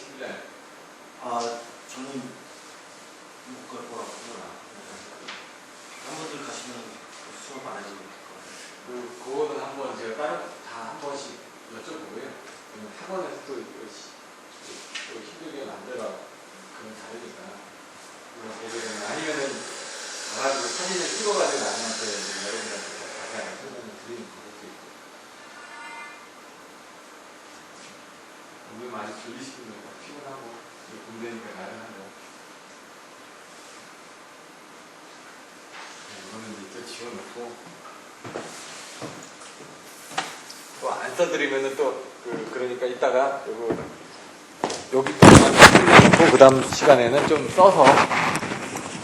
시키길래. 저는 못 갈 거라고요. 한번들 가시면 수업 안 해도 될 거예요. 그거는 한번 제가 다 한 번씩 여쭤보고요. 학원에서 또 힘들게 만들어 그런 다르니까. 아니면은 가가지고 사진을 찍어가지고 나한테 여러분들한테 자세하게 설명을 드리는 방법도 있고. 오늘 많이 졸리시는 거 피곤하고 군대니까 나른하고. 이거는 이제 또 지워놓고. 또 안 써드리면은 또 그러니까 이따가 여기 또 그 다음 시간에는 좀 써서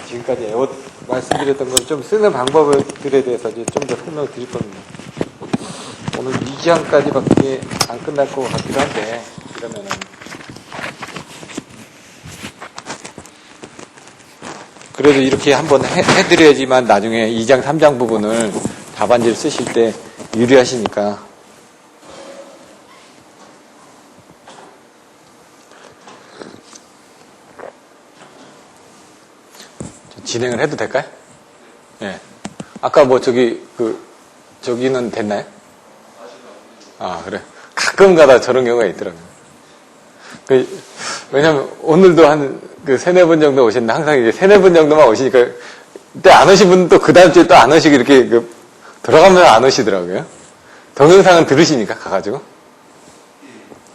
지금까지 말씀드렸던 걸 좀 쓰는 방법들에 대해서 이제 좀 더 설명을 드릴 겁니다. 오늘 2장까지밖에 안 끝날 것 같기도 한데 그러면은 그래도 이렇게 한번 해드려야지만 나중에 2장 3장 부분을 답안지를 쓰실 때 유리하시니까. 진행을 해도 될까요? 예. 아까 뭐 저기는 됐나요? 그래. 가끔 가다 저런 경우가 있더라고요. 왜냐면 오늘도 한 세네 번 정도 오셨는데 항상 이제 세네 번 정도만 오시니까 그때 안 오신 분은 또 그 다음 주에 또 안 오시고 이렇게 들어가면 안 오시더라고요. 동영상은 들으시니까 가가지고.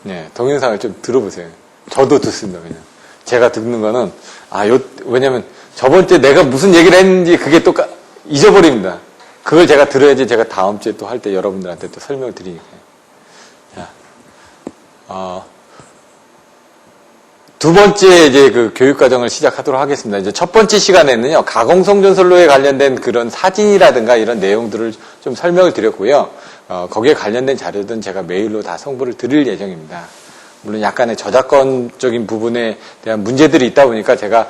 예. 동영상을 좀 들어보세요. 저도 듣습니다, 그냥. 제가 듣는 거는, 왜냐면 저번 주에 내가 무슨 얘기를 했는지 그게 또 잊어버립니다. 그걸 제가 들어야지 제가 다음 주에 또 할 때 여러분들한테 또 설명을 드리니까요. 두 번째 이제 교육과정을 시작하도록 하겠습니다. 이제 첫 번째 시간에는요, 가공성전선로에 관련된 그런 사진이라든가 이런 내용들을 좀 설명을 드렸고요. 거기에 관련된 자료들은 제가 메일로 다 송부를 드릴 예정입니다. 물론 약간의 저작권적인 부분에 대한 문제들이 있다 보니까 제가,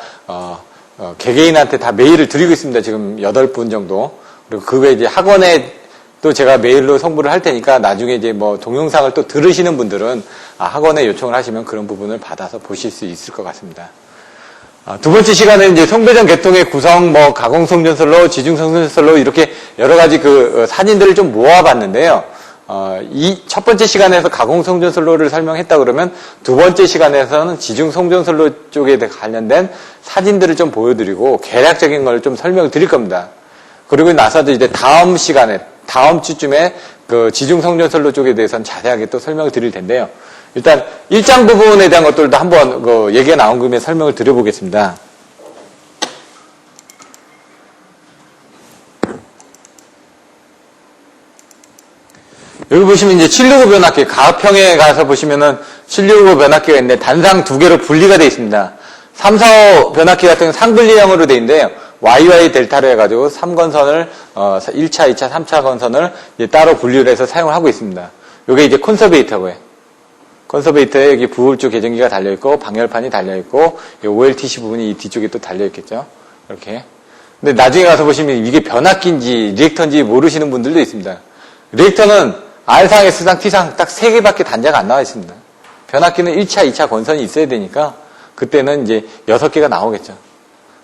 개개인한테 다 메일을 드리고 있습니다. 지금 8분 정도. 그리고 그 외에 이제 학원에 또 제가 메일로 송부를 할 테니까 나중에 이제 뭐 동영상을 또 들으시는 분들은 학원에 요청을 하시면 그런 부분을 받아서 보실 수 있을 것 같습니다. 두 번째 시간에는 이제 송배전 계통의 구성, 뭐 가공성전선로, 지중성전선로 이렇게 여러 가지 사진들을 좀 모아봤는데요. 이 첫 번째 시간에서 가공성전선로를 설명했다 그러면 두 번째 시간에서는 지중성전선로 쪽에 관련된 사진들을 좀 보여드리고 개략적인 걸 좀 설명을 드릴 겁니다. 그리고 나서도 이제 다음 시간에, 다음 주쯤에 지중성전선로 쪽에 대해서는 자세하게 또 설명을 드릴 텐데요. 일단 1장 부분에 대한 것들도 한번 얘기가 나온 김에 설명을 드려보겠습니다. 여기 보시면 이제 765 변압기, 가압형에 가서 보시면은 765 변압기가 있는데 단상 두 개로 분리가 되어 있습니다. 345 변압기 같은 경우는 상분리형으로 되어 있는데요. YY 델타로 해가지고 3건선을 1차, 2차, 3차 건선을 이제 따로 분리를 해서 사용을 하고 있습니다. 이게 이제 컨서베이터고요. 컨서베이터에 여기 부울주 계정기가 달려있고 방열판이 달려있고 OLTC 부분이 이 뒤쪽에 또 달려있겠죠. 이렇게. 근데 나중에 가서 보시면 이게 변압기인지 리액터인지 모르시는 분들도 있습니다. 리액터는 R상, S상, T상 딱 3개밖에 단자가 안 나와 있습니다. 변압기는 1차, 2차 건선이 있어야 되니까 그때는 이제 6개가 나오겠죠.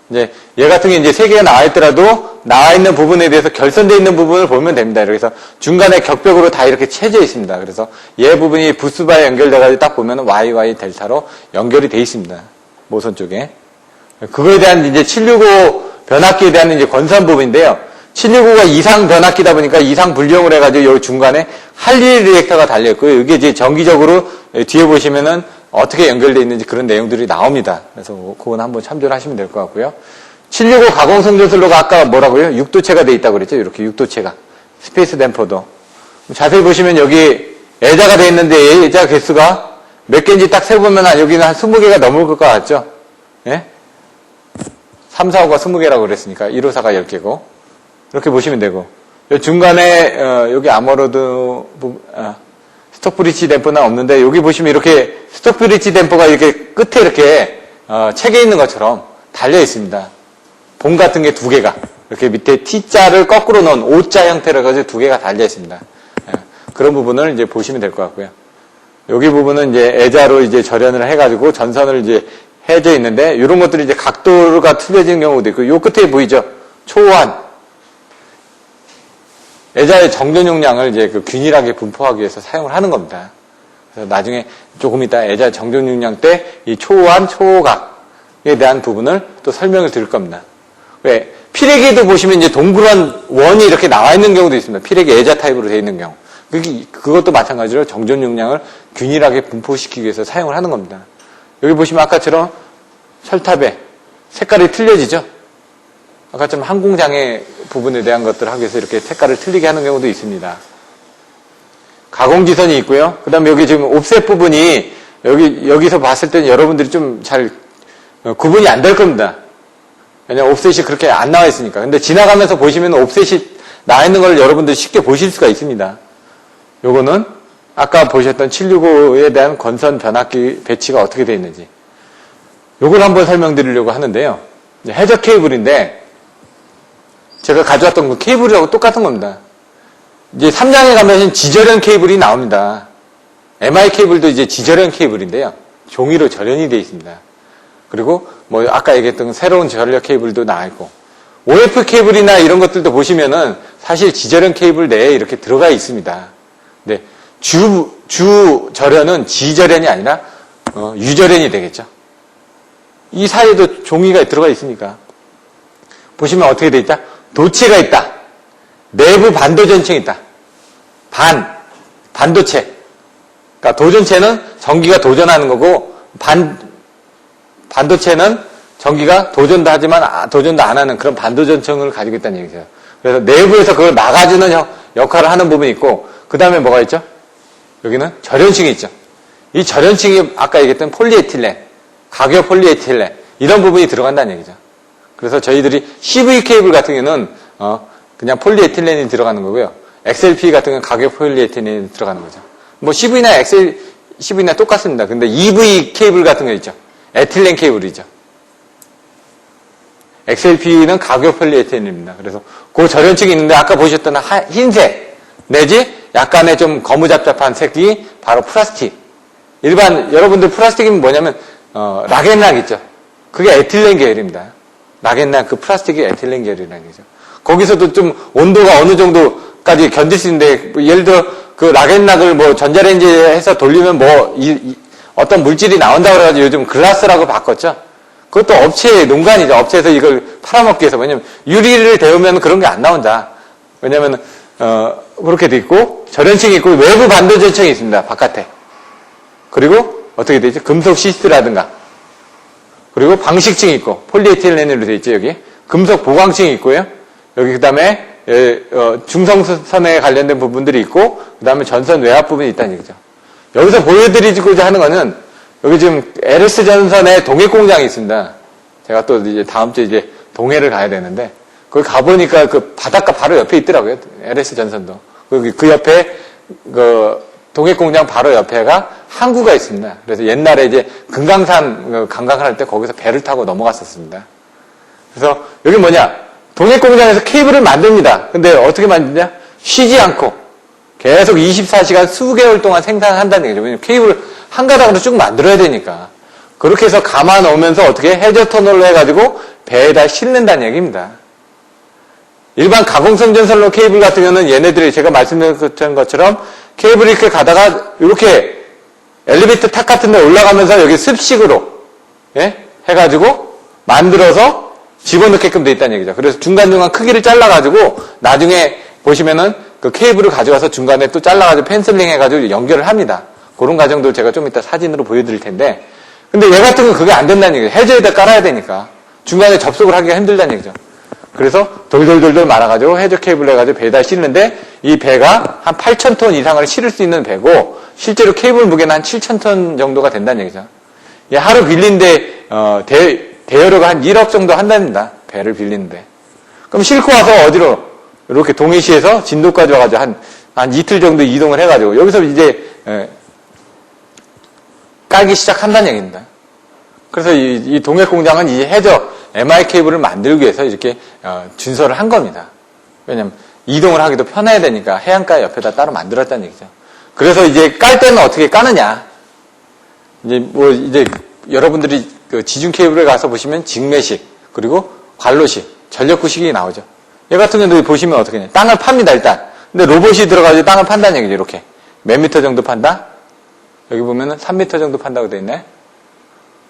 이제 얘 같은 게 이제 3개가 나와 있더라도 나와 있는 부분에 대해서 결선되어 있는 부분을 보면 됩니다. 그래서 중간에 격벽으로 다 이렇게 채져 있습니다. 그래서 얘 부분이 부스바에 연결돼가지고 딱 보면 YY 델타로 연결이 돼 있습니다. 모선 쪽에. 그거에 대한 이제 765 변압기에 대한 이제 건선 부분인데요. 765가 이상 변압기다 보니까 이상 분리형을 해가지고 여기 중간에 할리 리액터가 달려있고요. 이게 이제 정기적으로 뒤에 보시면은 어떻게 연결되어 있는지 그런 내용들이 나옵니다. 그래서 그건 한번 참조를 하시면 될 것 같고요. 765 가공성전선로가 아까 뭐라고요? 6도체가 되어 있다고 그랬죠? 이렇게 6도체가. 스페이스 댐퍼도. 자세히 보시면 여기 애자가 되어 있는데 애자 개수가 몇 개인지 딱 세보면 여기는 한 20개가 넘을 것 같죠? 예? 3, 4, 5가 20개라고 그랬으니까 154가 10개고. 이렇게 보시면 되고. 중간에 여기 아머로드 스톡 브릿지 댐퍼는 없는데 여기 보시면 이렇게 스톡 브릿지 댐퍼가 이렇게 끝에 이렇게 책에 있는 것처럼 달려 있습니다. 봉 같은 게 2개가 이렇게 밑에 T자를 거꾸로 넣은 O자 형태로 해가지고 2개가 달려 있습니다. 그런 부분을 이제 보시면 될 것 같고요. 여기 부분은 이제 애자로 이제 절연을 해가지고 전선을 이제 해져 있는데, 이런 것들이 이제 각도가 틀려지는 경우도 있고, 요 끝에 보이죠? 초호환. 애자의 정전 용량을 이제 그 균일하게 분포하기 위해서 사용을 하는 겁니다. 그래서 나중에 조금 이따 애자 정전 용량 때 이 초호환, 초호각에 대한 부분을 또 설명을 드릴 겁니다. 왜? 피레기도 보시면 이제 동그란 원이 이렇게 나와 있는 경우도 있습니다. 피레기 애자 타입으로 되어 있는 경우. 그것도 마찬가지로 정전 용량을 균일하게 분포시키기 위해서 사용을 하는 겁니다. 여기 보시면 아까처럼 철탑에 색깔이 틀려지죠? 아까처럼 항공장애 부분에 대한 것들을 하기 위해서 이렇게 색깔을 틀리게 하는 경우도 있습니다. 가공지선이 있고요. 그 다음에 여기 지금 옵셋 부분이 여기서 봤을 때는 여러분들이 좀 잘 구분이 안 될 겁니다. 왜냐면 옵셋이 그렇게 안 나와 있으니까. 근데 지나가면서 보시면 옵셋이 나와 있는 걸 여러분들이 쉽게 보실 수가 있습니다. 요거는 아까 보셨던 765에 대한 건선 변압기 배치가 어떻게 되어 있는지. 요걸 한번 설명드리려고 하는데요. 해저 케이블인데, 제가 가져왔던 그 케이블이라고 똑같은 겁니다. 이제 3장에 가면 지절연 케이블이 나옵니다. MI 케이블도 이제 지절연 케이블인데요. 종이로 절연이 되어 있습니다. 그리고 뭐 아까 얘기했던 새로운 전력 케이블도 나와 있고, OF 케이블이나 이런 것들도 보시면은 사실 지절연 케이블 내에 이렇게 들어가 있습니다. 근데 주 절연은 지절연이 아니라 유절연이 되겠죠. 이 사이에도 종이가 들어가 있으니까. 보시면 어떻게 되어 있다? 도체가 있다. 내부 반도전층이 있다. 반도체. 그러니까 도전체는 전기가 도전하는 거고, 반도체는 전기가 도전도 하지만 도전도 안 하는 그런 반도전층을 가지고 있다는 얘기죠. 그래서 내부에서 그걸 막아주는 역할을 하는 부분이 있고, 그 다음에 뭐가 있죠? 여기는 절연층이 있죠. 이 절연층이 아까 얘기했던 폴리에틸렌, 가교 폴리에틸렌, 이런 부분이 들어간다는 얘기죠. 그래서 저희들이 CV 케이블 같은 경우는 그냥 폴리에틸렌이 들어가는 거고요. XLP 같은 경우는 가교 폴리에틸렌이 들어가는 거죠. 뭐 CV나 CV나 똑같습니다. 근데 EV 케이블 같은 거 있죠. 에틸렌 케이블이죠. XLP는 가교 폴리에틸렌입니다. 그래서 그 절연층이 있는데 아까 보셨던 흰색 내지 약간의 좀 거무잡잡한 색이 바로 플라스틱. 일반 여러분들 플라스틱이면 뭐냐면 락앤락 있죠. 그게 에틸렌 계열입니다. 락앤락 그 플라스틱이 에틸렌 계열이라는 거죠. 거기서도 좀 온도가 어느 정도까지 견딜 수 있는데 예를 들어 그 락앤락을 뭐 전자레인지에 해서 돌리면 뭐 어떤 물질이 나온다고 그래가지고 요즘 글라스라고 바꿨죠. 그것도 업체의 농간이죠. 업체에서 이걸 팔아먹기 위해서. 왜냐면 유리를 데우면 그런 게 안 나온다. 왜냐면 그렇게 돼 있고 절연층이 있고 외부 반도전층이 있습니다. 바깥에. 그리고 어떻게 되죠? 금속 시스트라든가. 그리고 방식층이 있고 폴리에틸렌으로 되어 있죠. 여기 금속 보강층이 있고요. 여기 그 다음에 중성선에 관련된 부분들이 있고 그 다음에 전선 외압 부분이 있다는 얘기죠. 여기서 보여드리고자 하는 거는 여기 지금 LS 전선에 동해 공장이 있습니다. 제가 또 이제 다음 주에 이제 동해를 가야 되는데 거기 가보니까 그 바닷가 바로 옆에 있더라고요. LS 전선도. 그 옆에 그 동해 공장 바로 옆에가 항구가 있습니다. 그래서 옛날에 이제 금강산 관광을 할 때 거기서 배를 타고 넘어갔었습니다. 그래서 여기 뭐냐? 동해 공장에서 케이블을 만듭니다. 근데 어떻게 만드냐? 쉬지 않고 계속 24시간 수개월 동안 생산한다는 얘기죠. 왜냐면 케이블을 한 가닥으로 쭉 만들어야 되니까. 그렇게 해서 감아 놓으면서 어떻게 해저 터널로 해가지고 배에다 싣는다는 얘기입니다. 일반 가공성 전선로 케이블 같은 경우는 얘네들이 제가 말씀드렸던 것처럼 케이블이 이렇게 가다가 이렇게 엘리베이터 탑 같은 데 올라가면서 여기 습식으로 해가지고 만들어서 집어넣게끔 돼 있다는 얘기죠. 그래서 중간중간 크기를 잘라가지고 나중에 보시면은 그 케이블을 가져와서 중간에 또 잘라가지고 펜슬링 해가지고 연결을 합니다. 그런 과정들 제가 좀 이따 사진으로 보여드릴 텐데 근데 얘 같은 건 그게 안 된다는 얘기죠. 해저에다 깔아야 되니까 중간에 접속을 하기가 힘들다는 얘기죠. 그래서 돌돌돌돌 말아가지고 해저 케이블을 해가지고 배에다 싣는데 이 배가 한 8,000톤 이상을 실을 수 있는 배고 실제로 케이블 무게는 한 7,000톤 정도가 된다는 얘기죠. 하루 빌린데 대여료가 한 1억 정도 한답니다. 배를 빌리는데. 그럼 싣고 와서 어디로? 이렇게 동해시에서 진도까지 와가지고 한 이틀 정도 이동을 해가지고 여기서 이제 깔기 시작한다는 얘기입니다. 그래서 이 동해 공장은 이 해저 MI 케이블을 만들기 위해서 이렇게 준설을 한 겁니다. 왜냐면 이동을 하기도 편해야 되니까 해안가 옆에다 따로 만들었다는 얘기죠. 그래서 이제 깔 때는 어떻게 까느냐. 이제 여러분들이 그 지중 케이블에 가서 보시면 직매식, 그리고 관로식, 전력구식이 나오죠. 얘 같은 경우도 보시면 어떻게 하냐. 땅을 팝니다, 일단. 근데 로봇이 들어가서 땅을 판다는 얘기죠, 이렇게. 몇 미터 정도 판다? 여기 보면은 3미터 정도 판다고 되어 있네.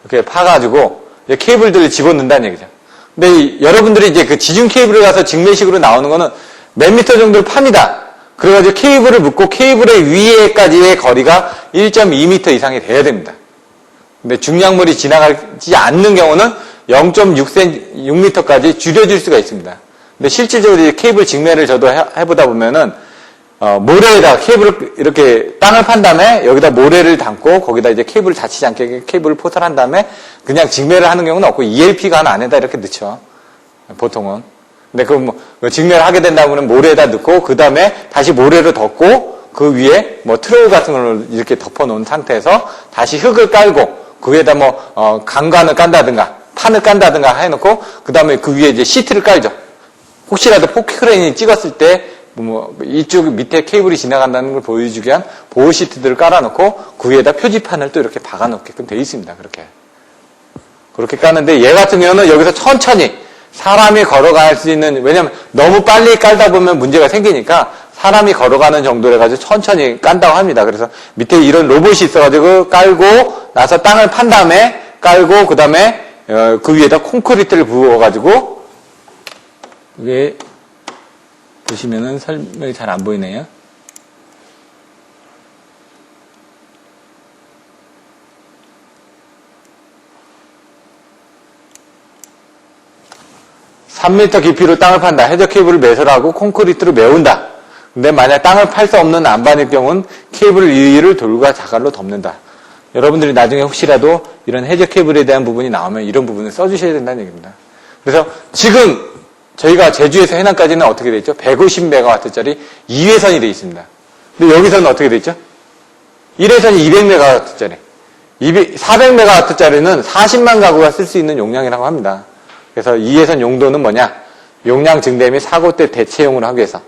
이렇게 파가지고, 이제 케이블들을 집어넣는다는 얘기죠. 근데 여러분들이 이제 그 지중 케이블에 가서 직매식으로 나오는 거는 몇 미터 정도를 팝니다. 그래가지고 케이블을 묶고 케이블의 위에까지의 거리가 1.2m 이상이 돼야 됩니다. 근데 중량물이 지나가지 않는 경우는 0.6m까지 줄여줄 수가 있습니다. 근데 실질적으로 이제 케이블 직매를 저도 해보다 보면은, 모래에다 케이블을 이렇게 땅을 판 다음에 여기다 모래를 담고 거기다 이제 케이블을 다치지 않게 케이블을 포설한 다음에 그냥 직매를 하는 경우는 없고 ELP가 하나 안에다 이렇게 넣죠. 보통은. 근데 직매를 하게 된다면 모래에다 넣고 그 다음에 다시 모래를 덮고 그 위에 트로우 같은 걸 이렇게 덮어 놓은 상태에서 다시 흙을 깔고 그 위에다 강관을 깐다든가 판을 깐다든가 해놓고 그 다음에 그 위에 이제 시트를 깔죠. 혹시라도 포크레인이 찍었을 때 이쪽 밑에 케이블이 지나간다는 걸 보여주기 위한 보호 시트들을 깔아놓고 그 위에다 표지판을 또 이렇게 박아놓게끔 되어 있습니다. 그렇게 까는데 얘 같은 경우는 여기서 천천히 사람이 걸어갈 수 있는, 왜냐면 너무 빨리 깔다 보면 문제가 생기니까 사람이 걸어가는 정도로 해가지고 천천히 깐다고 합니다. 그래서 밑에 이런 로봇이 있어가지고 깔고 나서 땅을 판 다음에 깔고 그 다음에 그 위에다 콘크리트를 부어가지고 이게 보시면은 설명이 잘 안 보이네요. (3m) 깊이로 땅을 판다. 해저 케이블을 매설하고 콘크리트로 메운다. 근데 만약 땅을 팔 수 없는 안반일 경우는 케이블 위를 돌과 자갈로 덮는다. 여러분들이 나중에 혹시라도 이런 해저 케이블에 대한 부분이 나오면 이런 부분을 써주셔야 된다는 얘기입니다. 그래서 지금 저희가 제주에서 해남까지는 어떻게 돼 있죠? 150MW짜리 2회선이 돼 있습니다. 근데 여기서는 어떻게 돼 있죠? 1회선이 200MW짜리. 400MW짜리는 40만 가구가 쓸 수 있는 용량이라고 합니다. 그래서 2회선 용도는 뭐냐? 용량 증대 및 사고 때 대체용으로 하기 위해서.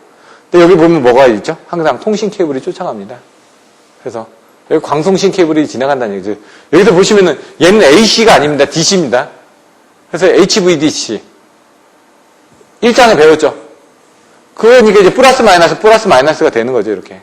근데 여기 보면 뭐가 있죠? 항상 통신 케이블이 쫓아갑니다. 그래서 여기 광송신 케이블이 지나간다는 얘기죠. 여기서 보시면은 얘는 AC가 아닙니다. DC입니다. 그래서 HVDC. 1장에 배웠죠. 그러니까 이제 플러스 마이너스가 되는 거죠, 이렇게.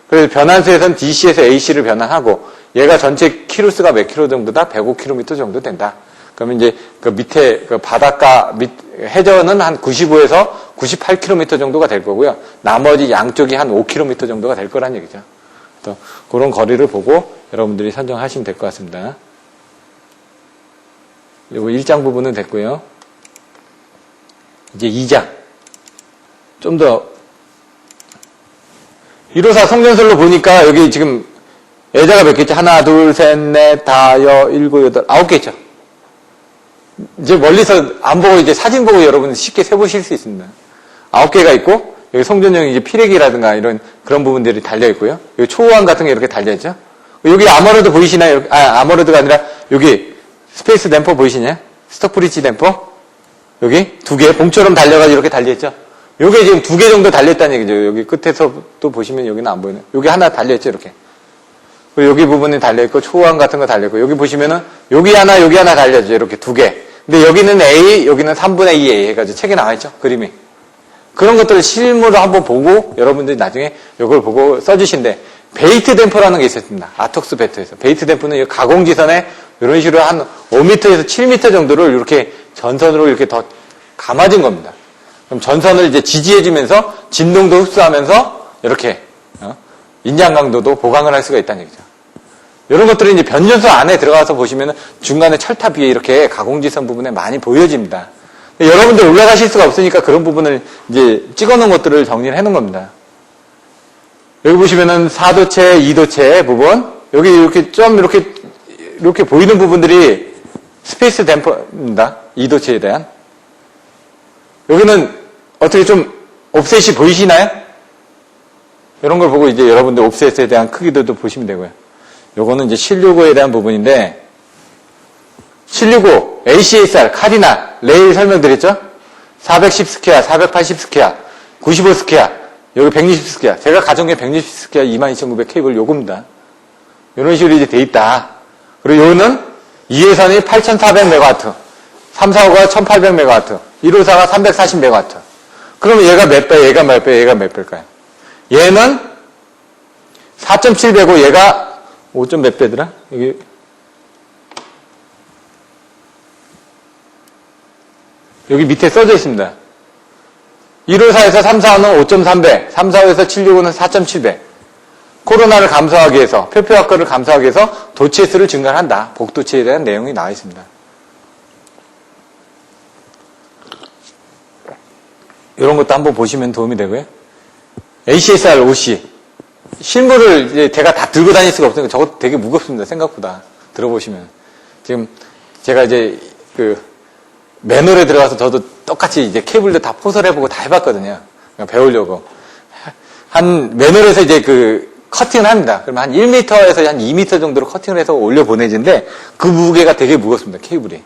그래서 변환수에서는 DC에서 AC를 변환하고, 얘가 전체 키로수가 몇 킬로 정도다? 105km 정도 된다. 그러면 이제 그 밑에 그 바닷가 해저는 한 95에서 98km 정도가 될 거고요. 나머지 양쪽이 한 5km 정도가 될 거란 얘기죠. 그래서 그런 거리를 보고 여러분들이 선정하시면 될 것 같습니다. 요거 1장 부분은 됐고요. 이제 2장. 좀 더 154 성전설로 보니까 여기 지금 예자가 몇 개 있죠? 하나, 둘, 셋, 넷, 다, 여, 일곱, 여덟, 9개 있죠? 이제 멀리서 안 보고 이제 사진 보고 여러분 쉽게 세보실 수 있습니다. 9개가 있고, 여기 성전용 이제 피레기라든가 이런 그런 부분들이 달려있고요. 여기 초호환 같은 게 이렇게 달려있죠? 여기 아머로드 보이시나요? 아머로드가 아니라 여기 스페이스 댐퍼 보이시나요? 스톡브리지 댐퍼? 여기 2개, 봉처럼 달려가지고 이렇게 달려있죠? 요게 지금 2개 정도 달려있다는 얘기죠. 여기 끝에서 또 보시면 여기는 안 보이네. 여기 하나 달려있죠, 이렇게. 그리고 여기 부분이 달려있고, 초호환 같은 거 달려있고, 여기 보시면은 여기 하나 달려있죠. 이렇게 2개. 근데 여기는 A, 여기는 3분의 2A 해가지고 책에 나와있죠, 그림이. 그런 것들을 실물로 한번 보고, 여러분들이 나중에 이걸 보고 써주신데, 베이트 댐퍼라는 게 있었습니다. 아톡스 베트에서. 베이트 댐퍼는 이 가공지선에 이런 식으로 한 5m에서 7m 정도를 이렇게 전선으로 이렇게 더 감아진 겁니다. 그럼 전선을 이제 지지해주면서 진동도 흡수하면서 이렇게 인장 강도도 보강을 할 수가 있다는 얘기죠. 이런 것들이 이제 변전소 안에 들어가서 보시면 중간에 철탑 위에 이렇게 가공지선 부분에 많이 보여집니다. 여러분들 올라가실 수가 없으니까 그런 부분을 이제 찍어놓은 것들을 정리를 해놓은 겁니다. 여기 보시면은 4도체, 2도체 부분, 여기 이렇게 좀 이렇게 보이는 부분들이 스페이스 댐퍼입니다. 2도체에 대한. 여기는 어떻게 좀 옵셋이 보이시나요? 이런 걸 보고 이제 여러분들 옵셋에 대한 크기들도 보시면 되고요. 요거는 이제 765에 대한 부분인데, 765, ACSR, 카디나, 레일 설명드렸죠? 410 스퀘어, 480 스퀘어, 95 스퀘어, 여기 160스퀘어. 제가 가져온 게 160스퀘어 22,900 케이블 요겁니다. 이런 식으로 이제 돼 있다. 그리고 요거는 2회선이 8,400메가와트, 3, 4호가 1,800메가와트, 1호사가 340메가와트. 그러면 얘가 몇 배, 얘가 몇 배, 얘가 몇 배일까요? 얘는 4.7배고 얘가 5점 몇 배더라? 여기 밑에 써져 있습니다. 1호사에서 3, 4호는 5.3배, 3, 4호에서 7, 6호는 4.7배. 코로나를 감소하기 위해서, 표피화거를 감소하기 위해서 도치의 수를 증가한다. 복도치에 대한 내용이 나와 있습니다. 이런 것도 한번 보시면 도움이 되고요. ACSR, OC. 실물을 이제 제가 다 들고 다닐 수가 없으니까 저것도 되게 무겁습니다. 생각보다. 들어보시면. 지금 제가 이제 매놀에 들어가서 저도 똑같이 이제 케이블도 다 포설해보고 다 해봤거든요. 배우려고. 매놀에서 이제 커팅을 합니다. 그러면 한 1m에서 한 2m 정도로 커팅을 해서 올려 보내지는데 그 무게가 되게 무겁습니다. 케이블이.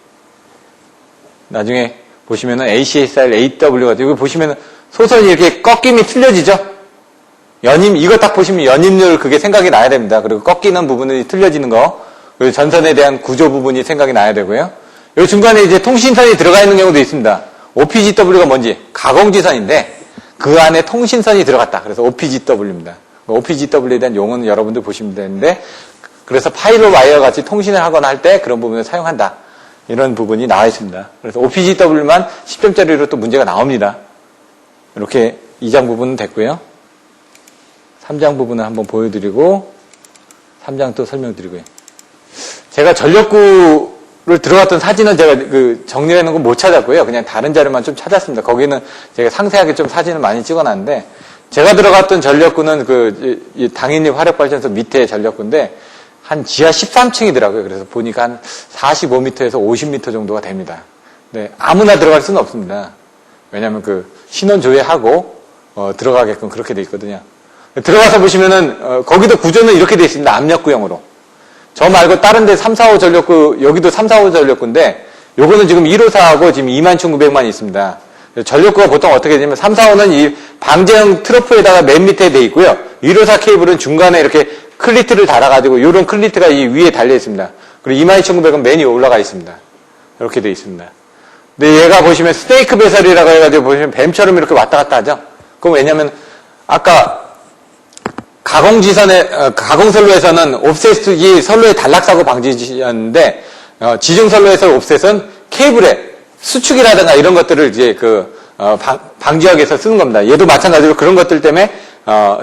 나중에 보시면은 ACSR, AW가 여기 보시면은 소선이 이렇게 꺾임이 틀려지죠? 이거 딱 보시면 연임률 그게 생각이 나야 됩니다. 그리고 꺾이는 부분이 틀려지는 거. 그리고 전선에 대한 구조 부분이 생각이 나야 되고요. 요 중간에 이제 통신선이 들어가 있는 경우도 있습니다. OPGW가 뭔지 가공지선인데 그 안에 통신선이 들어갔다. 그래서 OPGW입니다. OPGW에 대한 용어는 여러분들 보시면 되는데 그래서 파일럿 와이어 같이 통신을 하거나 할 때 그런 부분을 사용한다. 이런 부분이 나와 있습니다. 그래서 OPGW만 10점짜리로 또 문제가 나옵니다. 이렇게 2장 부분은 됐고요. 3장 부분을 한번 보여드리고 3장 또 설명드리고요. 제가 전력구를 들어갔던 사진은 제가 정리해놓은 건 못 찾았고요. 그냥 다른 자료만 좀 찾았습니다. 거기는 제가 상세하게 좀 사진을 많이 찍어놨는데 제가 들어갔던 전력구는 당인립 화력발전소 밑에 전력구인데 한 지하 13층이더라고요. 그래서 보니까 한 45m에서 50m 정도가 됩니다. 네, 아무나 들어갈 수는 없습니다. 왜냐하면 신원 조회하고 들어가게끔 그렇게 돼 있거든요. 들어가서 보시면은 거기도 구조는 이렇게 돼 있습니다. 압력구형으로. 저 말고 다른 데 3, 4호 전력구, 여기도 3, 4호 전력구인데 요거는 지금 1호사하고 지금 21,900만 있습니다. 전력구가 보통 어떻게 되냐면 3, 4호는 이 방제형 트로프에다가 맨 밑에 돼 있고요. 1호사 케이블은 중간에 이렇게 클리트를 달아가지고 이런 클리트가 이 위에 달려 있습니다. 그리고 22,900은 맨 위에 올라가 있습니다. 이렇게 돼 있습니다. 근데 얘가 보시면 스테이크 배설이라고 해가지고 보시면 뱀처럼 이렇게 왔다 갔다 하죠. 그럼 왜냐면 아까 가공선로에서는 옵셋이 선로의 단락사고 방지였는데 지중선로에서 옵셋은 케이블에 수축이라든가 이런 것들을 이제 방지하기 위해서 쓰는 겁니다. 얘도 마찬가지로 그런 것들 때문에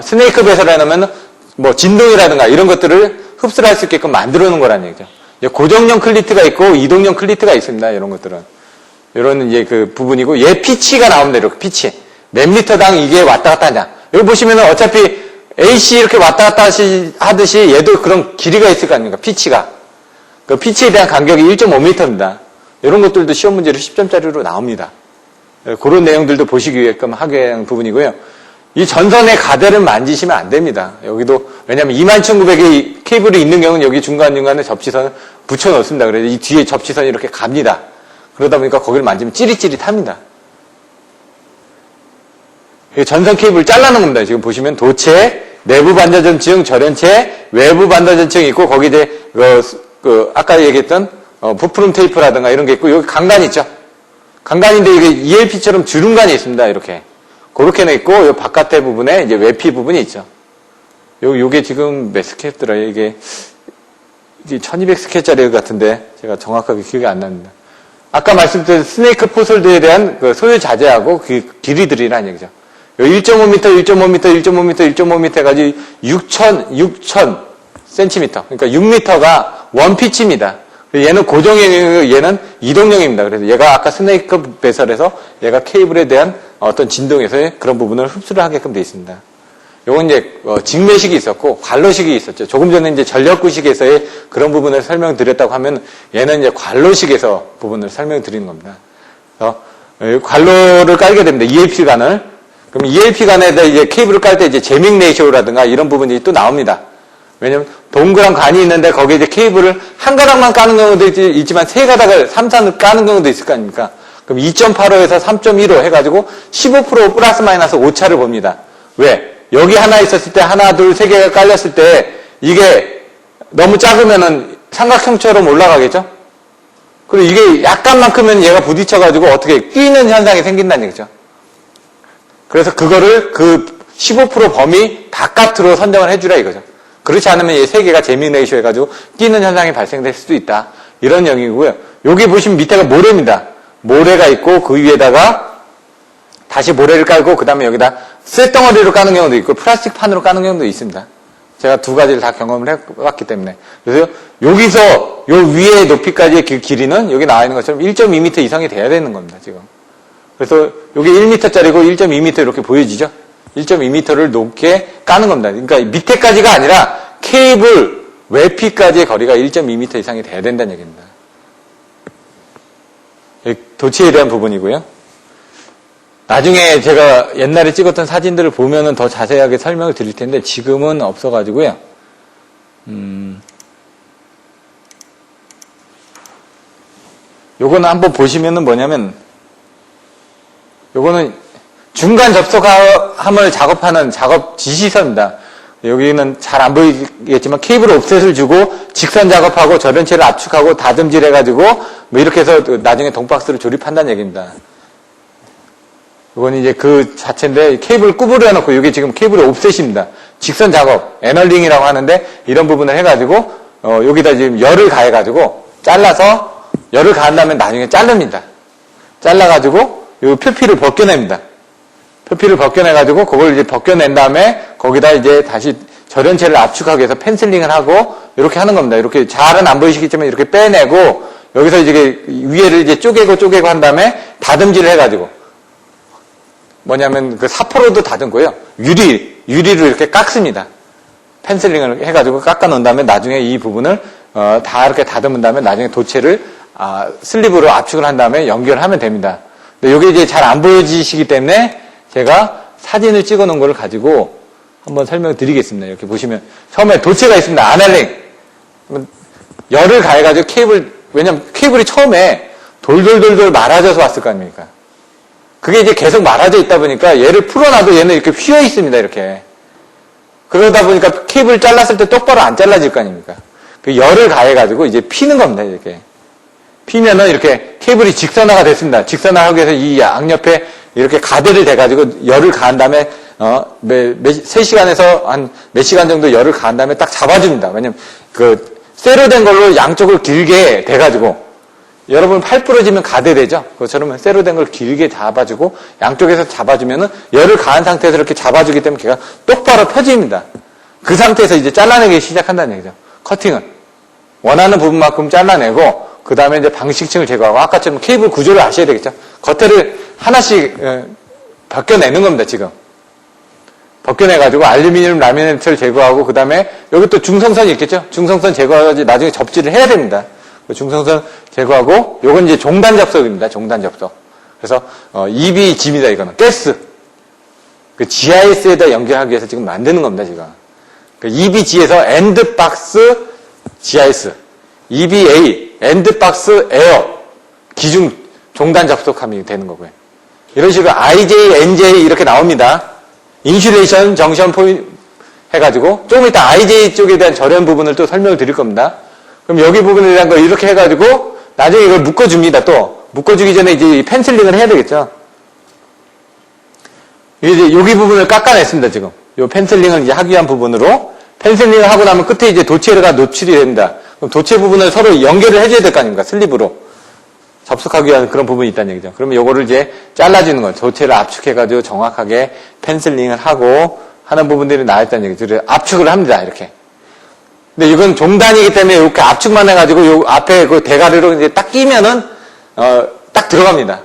스네이크 배설을 해놓으면 뭐 진동이라든가 이런 것들을 흡수를 할 수 있게끔 만들어 놓은 거라는 얘기죠. 고정형 클리트가 있고 이동형 클리트가 있습니다. 이런 것들은. 이런 이제 부분이고 얘 피치가 나옵니다. 이렇게 피치. 몇 미터당 이게 왔다 갔다 하냐. 여기 보시면은 어차피 AC 이렇게 왔다 갔다 하듯이 얘도 그런 길이가 있을 거 아닙니까? 피치가. 그 피치에 대한 간격이 1.5m입니다. 이런 것들도 시험 문제로 10점짜리로 나옵니다. 그런 내용들도 보시기 위해끔 하기 위한 부분이고요. 이 전선의 가대를 만지시면 안 됩니다. 여기도, 왜냐면 21,900의 케이블이 있는 경우는 여기 중간중간에 접지선을 붙여 놓습니다. 그래서 이 뒤에 접지선이 이렇게 갑니다. 그러다 보니까 거기를 만지면 찌릿찌릿합니다. 전선 케이블을 잘라놓은 겁니다. 지금 보시면 도체, 내부 반자전층, 절연체, 외부 반자전층이 있고, 거기 이제, 아까 얘기했던, 부풀음 테이프라든가 이런 게 있고, 여기 강간 있죠? 강간인데 이게 ELP처럼 주름간이 있습니다. 이렇게. 그렇게 돼 있고, 요 바깥에 부분에 이제 외피 부분이 있죠. 요게 지금 몇 스케일더라? 이게 1200스케일짜리 같은데, 제가 정확하게 기억이 안 납니다. 아까 말씀드린 스네이크 포솔드에 대한 소유 자재하고 그 길이들이라는 얘기죠. 1.5m, 1.5m, 1.5m, 1.5m 해가지고 6,000cm. 그러니까 6m가 원피치입니다. 얘는 고정형이고 얘는 이동형입니다. 그래서 얘가 아까 스네이크 배설에서 얘가 케이블에 대한 어떤 진동에서의 그런 부분을 흡수를 하게끔 되어 있습니다. 요건 이제 직매식이 있었고 관로식이 있었죠. 조금 전에 이제 전력구식에서의 그런 부분을 설명드렸다고 하면 얘는 이제 관로식에서 부분을 설명드리는 겁니다. 그래서 관로를 깔게 됩니다. ELP관을. 그럼 ELP관에다 이제 케이블을 깔 때 이제 제밍 레이쇼라든가 이런 부분이 또 나옵니다. 왜냐면 동그란 관이 있는데 거기에 이제 케이블을 한 가닥만 까는 경우도 있지만 세 가닥을 3산을 까는 경우도 있을 거 아닙니까? 그럼 2.85에서 3.15 해가지고 15% 플러스 마이너스 오차를 봅니다. 왜? 여기 하나 있었을 때 하나, 둘, 세 개가 깔렸을 때 이게 너무 작으면은 삼각형처럼 올라가겠죠? 그리고 이게 약간만큼은 얘가 부딪혀가지고 어떻게 끼는 현상이 생긴다는 얘기죠. 그래서 그거를 그 15% 범위 바깥으로 선정을 해주라 이거죠. 그렇지 않으면 이 세 개가 재미 레이쇼 해가지고 끼는 현상이 발생될 수도 있다. 이런 영역이고요. 여기 보시면 밑에가 모래입니다. 모래가 있고 그 위에다가 다시 모래를 깔고 그 다음에 여기다 쇳덩어리로 까는 경우도 있고 플라스틱 판으로 까는 경우도 있습니다. 제가 두 가지를 다 경험을 해봤기 때문에. 그래서 여기서 요 위에 높이까지의 그 길이는 여기 나와 있는 것처럼 1.2m 이상이 돼야 되는 겁니다, 지금. 그래서 여기 1m짜리고 1.2m 이렇게 보여지죠? 1.2m를 높게 까는 겁니다. 그러니까 밑에까지가 아니라 케이블 외피까지의 거리가 1.2m 이상이 돼야 된다는 얘기입니다. 도치에 대한 부분이고요. 나중에 제가 옛날에 찍었던 사진들을 보면은 더 자세하게 설명을 드릴 텐데 지금은 없어가지고요. 요거는 한번 보시면은 뭐냐면 요거는 중간 접속함을 작업하는 작업 지시서입니다. 여기는 잘 안 보이겠지만 케이블 옵셋을 주고 직선 작업하고 저변체를 압축하고 다듬질 해가지고 뭐 이렇게 해서 나중에 동박스를 조립한다는 얘기입니다. 이건 이제 그 자체인데 케이블을 구부려 놓고 이게 지금 케이블의 옵셋입니다. 직선 작업, 애널링이라고 하는데 이런 부분을 해가지고 여기다 지금 열을 가해가지고 잘라서 열을 가한 다음에 나중에 자릅니다. 잘라가지고 이 표피를 벗겨냅니다. 표피를 벗겨내가지고 그걸 이제 벗겨낸 다음에 거기다 이제 다시 절연체를 압축하기 위해서 펜슬링을 하고 이렇게 하는 겁니다. 이렇게 잘은 안 보이시겠지만 이렇게 빼내고 여기서 이제 위에를 이제 쪼개고 한 다음에 다듬질을 해가지고 뭐냐면 그 사포로도 다듬고요. 유리로 이렇게 깎습니다. 펜슬링을 해가지고 깎아 놓은 다음에 나중에 이 부분을 다 이렇게 다듬은 다음에 나중에 도체를 슬립으로 압축을 한 다음에 연결하면 됩니다. 근데 이게 이제 잘 안 보여지시기 때문에 제가 사진을 찍어 놓은 걸 가지고 한번 설명드리겠습니다. 이렇게 보시면 처음에 도체가 있습니다. 아날링. 열을 가해가지고 왜냐면 케이블이 처음에 돌돌 말아져서 왔을 거 아닙니까? 그게 이제 계속 말아져 있다 보니까 얘를 풀어놔도 얘는 이렇게 휘어 있습니다. 이렇게. 그러다 보니까 케이블 잘랐을 때 똑바로 안 잘라질 거 아닙니까? 그 열을 가해가지고 이제 피는 겁니다. 이렇게. 피면은 이렇게 케이블이 직선화가 됐습니다. 직선화하기 위해서 이 양옆에 이렇게 가대를 대가지고 열을 가한 다음에 3시간에서 한 몇 시간 정도 열을 가한 다음에 딱 잡아줍니다. 왜냐면 그 쇠로 된 걸로 양쪽을 길게 대가지고 여러분 팔 부러지면 가대되죠? 그것처럼 쇠로 된 걸 길게 잡아주고 양쪽에서 잡아주면은 열을 가한 상태에서 이렇게 잡아주기 때문에 걔가 똑바로 펴집니다. 그 상태에서 이제 잘라내기 시작한다는 얘기죠. 커팅은. 원하는 부분만큼 잘라내고 그 다음에 이제 방식층을 제거하고 아까처럼 케이블 구조를 아셔야 되겠죠? 겉에를 하나씩 벗겨내는 겁니다, 지금. 벗겨내가지고 알루미늄 라미네이트를 제거하고 그 다음에 여기 또 중성선이 있겠죠? 중성선 제거하고 나중에 접지를 해야 됩니다. 중성선 제거하고 요건 이제 종단 접속입니다. 종단 접속. 그래서 EBG입니다. 이거는 가스. 그 GIS에다 연결하기 위해서 지금 만드는 겁니다. 지금. 그 EBG에서 엔드박스 GIS, EBA 엔드박스 에어 기중 종단 접속함이 되는 거고요. 이런 식으로 IJ, NJ 이렇게 나옵니다. 인슐레이션, 정션 포인트 해가지고 조금 이따 IJ 쪽에 대한 절연 부분을 또 설명을 드릴 겁니다. 그럼 여기 부분에 대한 걸 이렇게 해가지고 나중에 이걸 묶어줍니다. 또 묶어주기 전에 이제 펜슬링을 해야 되겠죠. 이제 여기 부분을 깎아냈습니다. 지금 이 펜슬링을 이제 하기 위한 부분으로 펜슬링을 하고 나면 끝에 이제 도체가 노출이 됩니다. 그럼 도체 부분을 서로 연결을 해줘야 될 거 아닙니까? 슬립으로 접속하기 위한 그런 부분이 있다는 얘기죠. 그러면 요거를 이제 잘라주는 거예요. 도체를 압축해가지고 정확하게 펜슬링을 하고 하는 부분들이 나와있다는 얘기죠. 그래서 압축을 합니다. 이렇게. 근데 이건 종단이기 때문에 이렇게 압축만 해가지고 요 앞에 그 대가리로 이제 딱 끼면은 딱 들어갑니다.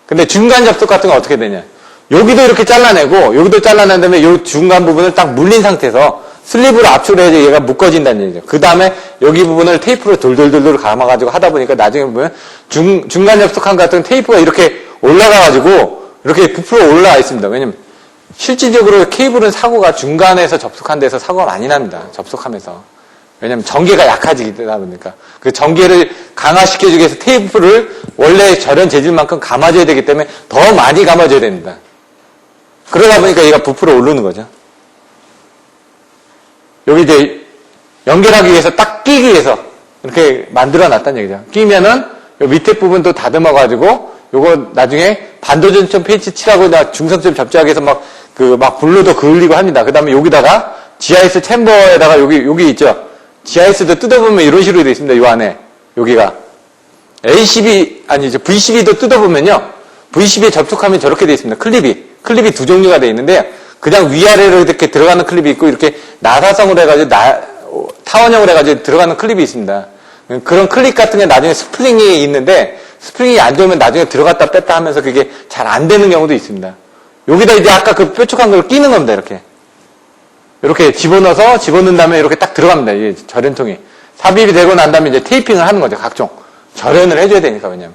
근데 중간 접속 같은 건 어떻게 되냐? 여기도 이렇게 잘라내고 여기도 잘라낸 다음에 요 중간 부분을 딱 물린 상태에서 슬립으로 압축을 해야지 얘가 묶어진다는 얘기죠. 그 다음에 여기 부분을 테이프로 돌돌돌돌 감아가지고 하다 보니까 나중에 보면 중간 접속함 같은 테이프가 이렇게 올라가가지고 이렇게 부풀어 올라와 있습니다. 왜냐면 실질적으로 케이블은 사고가 중간에서 접속한 데서 사고가 많이 납니다. 접속하면서. 왜냐면 전개가 약해지다 보니까. 그 전개를 강화시켜주기 위해서 테이프를 원래 절연 재질만큼 감아줘야 되기 때문에 더 많이 감아줘야 됩니다. 그러다 보니까 얘가 부풀어 오르는 거죠. 여기 이제 연결하기 위해서 딱 끼기 위해서 이렇게 만들어 놨다는 얘기죠. 끼면은 요 밑에 부분도 다듬어가지고 요거 나중에 반도전점 페인트 칠하고 중성점 접지하기 위해서 막 블루도 그을리고 합니다. 그 다음에 여기다가 GIS 챔버에다가 여기 있죠. GIS도 뜯어보면 이런 식으로 되어 있습니다. 요 안에. 여기가. VCB도 뜯어보면요. VCB에 접촉하면 저렇게 되어 있습니다. 클립이 두 종류가 되어 있는데요. 그냥 위아래로 이렇게 들어가는 클립이 있고 이렇게 나사성으로 해가지고 타원형으로 해가지고 들어가는 클립이 있습니다. 그런 클립 같은 게 나중에 스프링이 있는데 스프링이 안 좋으면 나중에 들어갔다 뺐다 하면서 그게 잘 안 되는 경우도 있습니다. 여기다 이제 아까 그 뾰족한 걸 끼는 겁니다. 이렇게 집어넣은 다음에 이렇게 딱 들어갑니다. 이 절연통이. 삽입이 되고 난 다음에 이제 테이핑을 하는 거죠. 각종. 절연을 해줘야 되니까, 왜냐면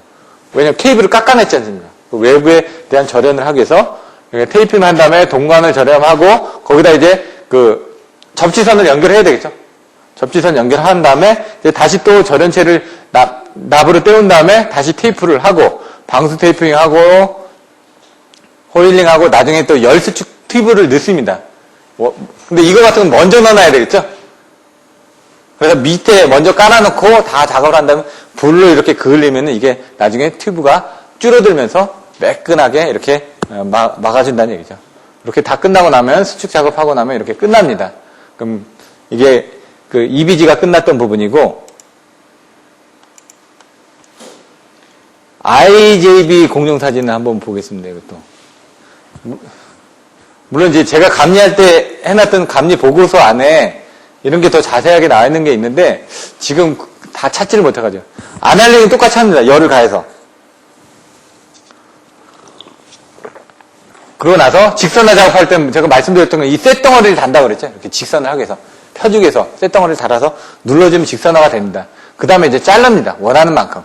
케이블을 깎아냈지 않습니까? 그 외부에 대한 절연을 하기 위해서 테이핑을 한 다음에 동관을 절연하고 거기다 이제 그 접지선을 연결해야 되겠죠. 접지선 연결한 다음에 이제 다시 또 절연체를 납으로 떼운 다음에 다시 테이프를 하고 방수 테이핑하고 호일링하고 나중에 또 열수축 튜브를 넣습니다. 근데 이거 같은 건 먼저 넣어놔야 되겠죠? 그래서 밑에 먼저 깔아놓고 다 작업을 한 다음에 불로 이렇게 그을리면 이게 나중에 튜브가 줄어들면서 매끈하게 이렇게 막아준다는 얘기죠. 이렇게 다 끝나고 나면 수축 작업하고 나면 이렇게 끝납니다. 그럼 이게 그 EBG가 끝났던 부분이고 IJB 공정 사진을 한번 보겠습니다. 이것도. 물론 이제 제가 감리할 때 해놨던 감리 보고서 안에 이런 게 더 자세하게 나와 있는 게 있는데 지금 다 찾지를 못해가지고 아날링은 똑같이 합니다. 열을 가해서. 그러고 나서 직선화 작업할 때 제가 말씀드렸던 건 이 쇳덩어리를 단다고 그랬죠. 이렇게 직선을 하기 위해서 펴주기 위해서 쇳덩어리를 달아서 눌러주면 직선화가 됩니다. 그 다음에 이제 자릅니다. 원하는 만큼.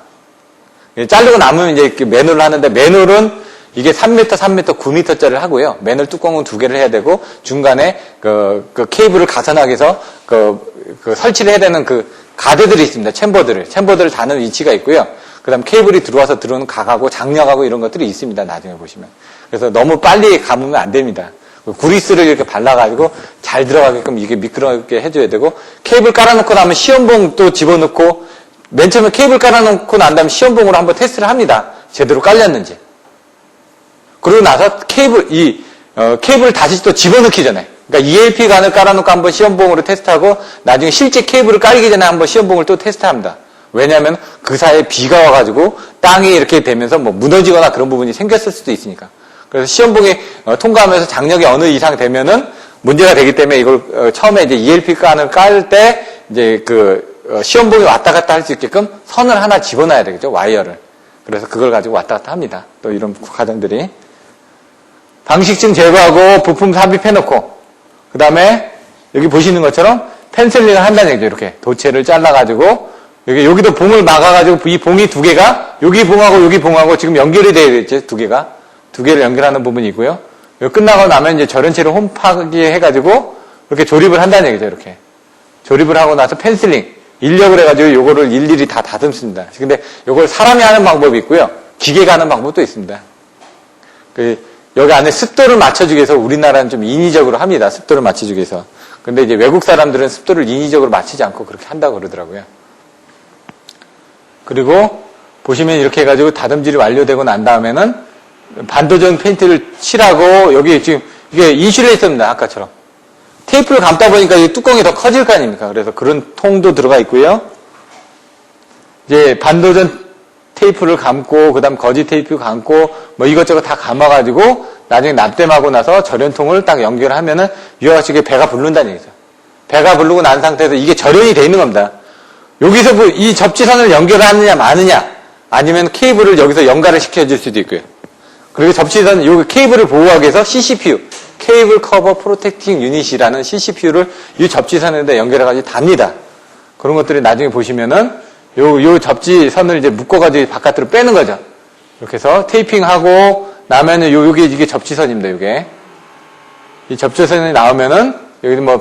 자르고 남으면 이제 이렇게 맨홀을 하는데 맨홀은 이게 3m, 3m, 9m짜리를 하고요. 맨홀 뚜껑은 2개를 해야 되고 중간에 그 케이블을 가선하기 위해서 그 설치를 해야 되는 그 가드들이 있습니다. 챔버들을 다는 위치가 있고요. 그 다음 케이블이 들어와서 들어오는 각하고 장력하고 이런 것들이 있습니다. 나중에 보시면. 그래서 너무 빨리 감으면 안 됩니다. 구리스를 이렇게 발라가지고 잘 들어가게끔 이게 미끄럽게 해줘야 되고 케이블 깔아놓고 나면 시험봉 또 집어넣고 맨 처음에 케이블 깔아놓고 난 다음에 시험봉으로 한번 테스트를 합니다. 제대로 깔렸는지. 그러고 나서 케이블을 다시 또 집어넣기 전에. 그러니까 ELP 관을 깔아놓고 한번 시험봉으로 테스트하고 나중에 실제 케이블을 깔기 전에 한번 시험봉을 또 테스트합니다. 왜냐하면 그 사이에 비가 와가지고 땅이 이렇게 되면서 뭐 무너지거나 그런 부분이 생겼을 수도 있으니까. 그래서 시험봉이 통과하면서 장력이 어느 이상 되면은 문제가 되기 때문에 이걸 처음에 이제 ELP 관을 깔 때 이제 시험봉이 왔다 갔다 할 수 있게끔 선을 하나 집어넣어야 되겠죠. 와이어를. 그래서 그걸 가지고 왔다 갔다 합니다. 또 이런 과정들이. 방식증 제거하고 부품 삽입해놓고 그 다음에 여기 보시는 것처럼 펜슬링을 한다는 얘기죠. 이렇게 도체를 잘라가지고 여기도 봉을 막아가지고 이 봉이 두 개가 여기 봉하고 지금 연결이 되어 있죠. 두 개를 연결하는 부분이 있고요. 여기 끝나고 나면 이제 절연체를 홈파기 해가지고 이렇게 조립을 한다는 얘기죠. 이렇게 조립을 하고 나서 펜슬링 인력을 해가지고 요거를 일일이 다 다듬습니다. 근데 요걸 사람이 하는 방법이 있고요. 기계가 하는 방법도 있습니다. 여기 안에 습도를 맞춰주기 위해서 우리나라는 좀 인위적으로 합니다. 습도를 맞춰주기 위해서. 근데 이제 외국 사람들은 습도를 인위적으로 맞추지 않고 그렇게 한다고 그러더라고요. 그리고 보시면 이렇게 해가지고 다듬질이 완료되고 난 다음에는 반도전 페인트를 칠하고 여기 지금 이게 인슐레이터입니다. 아까처럼. 테이프를 감다 보니까 이 뚜껑이 더 커질 거 아닙니까? 그래서 그런 통도 들어가 있고요. 이제 반도전 테이프를 감고, 그 다음 거지 테이프 감고, 뭐 이것저것 다 감아가지고, 나중에 납땜하고 나서 절연통을 딱 연결하면은, 이와 같이 배가 부른다는 얘기죠. 배가 부르고 난 상태에서 이게 절연이 돼 있는 겁니다. 여기서 이 접지선을 연결하느냐, 마느냐, 아니면 케이블을 여기서 연결을 시켜줄 수도 있고요. 그리고 접지선, 요 케이블을 보호하기 위해서 CCPU, 케이블 커버 프로텍팅 유닛이라는 CCPU를 이 접지선에다 연결해가지고 답니다. 그런 것들이 나중에 보시면은, 요 접지선을 이제 묶어가지고 바깥으로 빼는 거죠. 이렇게 해서 테이핑하고 나면은 이게 접지선입니다. 이게 이 접지선이 나오면은 여기 뭐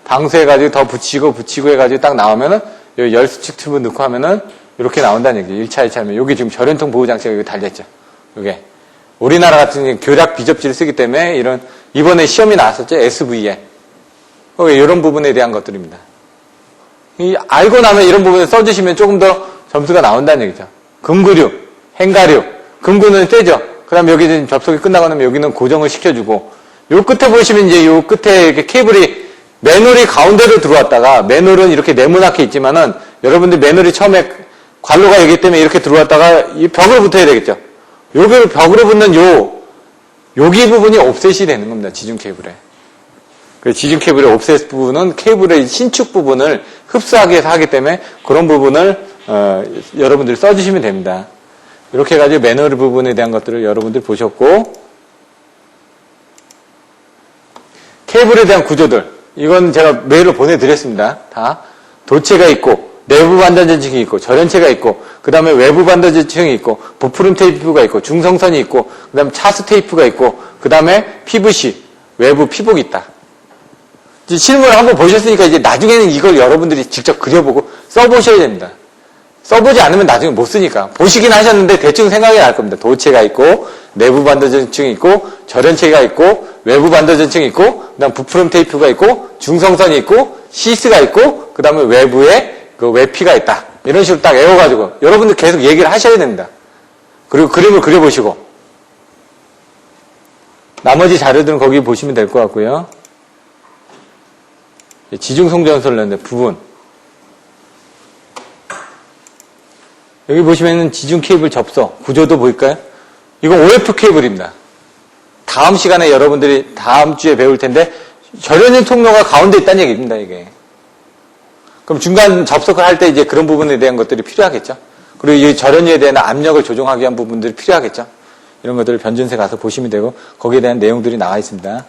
방수해가지고 더 붙이고 해가지고 딱 나오면은 여기 열수축 튜브 넣고 하면은 이렇게 나온다는 얘기죠. 1차, 2차 하면 여기 지금 절연통 보호 장치가 여기 달려있죠. 이게 우리나라 같은 경우 교락 비접지를 쓰기 때문에 이런 이번에 시험이 나왔었죠. SVN. 이런 부분에 대한 것들입니다. 알고 나면 이런 부분을 써주시면 조금 더 점수가 나온다는 얘기죠. 금구류, 행가류, 금구는 세죠. 그 다음에 여기 접속이 끝나고 나면 여기는 고정을 시켜주고, 요 끝에 보시면 이제 요 끝에 이렇게 케이블이, 맨홀이 가운데로 들어왔다가, 맨홀은 이렇게 네모나게 있지만은, 여러분들 맨홀이 처음에 관로가 여기 때문에 이렇게 들어왔다가, 이 벽을 붙어야 되겠죠. 여기 벽으로 붙는 여기 부분이 옵셋이 되는 겁니다. 지중 케이블에. 그 지중 케이블의 옵셋 부분은 케이블의 신축 부분을 흡수하기 위해서 하기 때문에 그런 부분을 여러분들이 써주시면 됩니다. 이렇게 해가지고 매너리 부분에 대한 것들을 여러분들이 보셨고, 케이블에 대한 구조들, 이건 제가 메일로 보내드렸습니다. 다 도체가 있고, 내부 반도체층이 있고, 절연체가 있고, 그 다음에 외부 반도체층이 있고, 부풀음 테이프가 있고, 중성선이 있고, 그 다음에 차스 테이프가 있고, 그 다음에 PVC, 외부 피복이 있다. 실물을 한번 보셨으니까 이제 나중에는 이걸 여러분들이 직접 그려보고 써보셔야 됩니다. 써보지 않으면 나중에 못 쓰니까. 보시긴 하셨는데 대충 생각이 날 겁니다. 도체가 있고, 내부 반도체층이 있고, 절연체가 있고, 외부 반도체층이 있고, 그 다음 부풀음 테이프가 있고, 중성선이 있고, 시스가 있고, 그 다음에 외부에 그 외피가 있다. 이런 식으로 딱 외워가지고 여러분들 계속 얘기를 하셔야 됩니다. 그리고 그림을 그려보시고 나머지 자료들은 거기 보시면 될 것 같고요. 지중송전선련의 부분 여기 보시면은 지중 케이블 접속 구조도 보일까요? 이건 OF 케이블입니다. 다음 시간에 여러분들이 다음 주에 배울 텐데 절연형 통로가 가운데 있다는 얘기입니다. 이게. 그럼 중간 접속을 할 때 이제 그런 부분에 대한 것들이 필요하겠죠. 그리고 이 절연유에 대한 압력을 조정하기 위한 부분들이 필요하겠죠. 이런 것들을 변전세 가서 보시면 되고 거기에 대한 내용들이 나와 있습니다.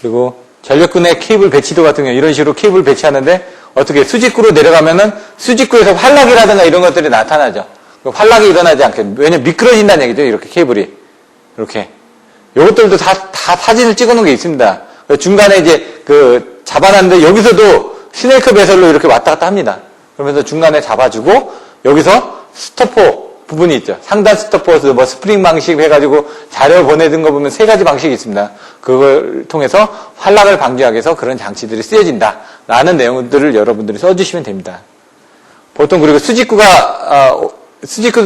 그리고 전력근의 케이블 배치도 같은 경우 이런 식으로 케이블 배치하는데 어떻게 수직구로 내려가면은 수직구에서 활락이라든가 이런 것들이 나타나죠. 활락이 일어나지 않게 왜냐면 미끄러진다는 얘기죠. 이렇게 케이블이 이렇게 이것들도 다 사진을 찍어놓은 게 있습니다. 중간에 이제 그 잡아놨는데 여기서도 스네이크 배설로 이렇게 왔다 갔다 합니다. 그러면서 중간에 잡아주고 여기서 스토퍼 부분이 있죠. 상단 스토퍼에서 뭐 스프링 방식 해가지고 자료 보내준 거 보면 3가지 방식이 있습니다. 그걸 통해서 활락을 방지하기 위해서 그런 장치들이 쓰여진다. 라는 내용들을 여러분들이 써주시면 됩니다. 보통 그리고 수직구도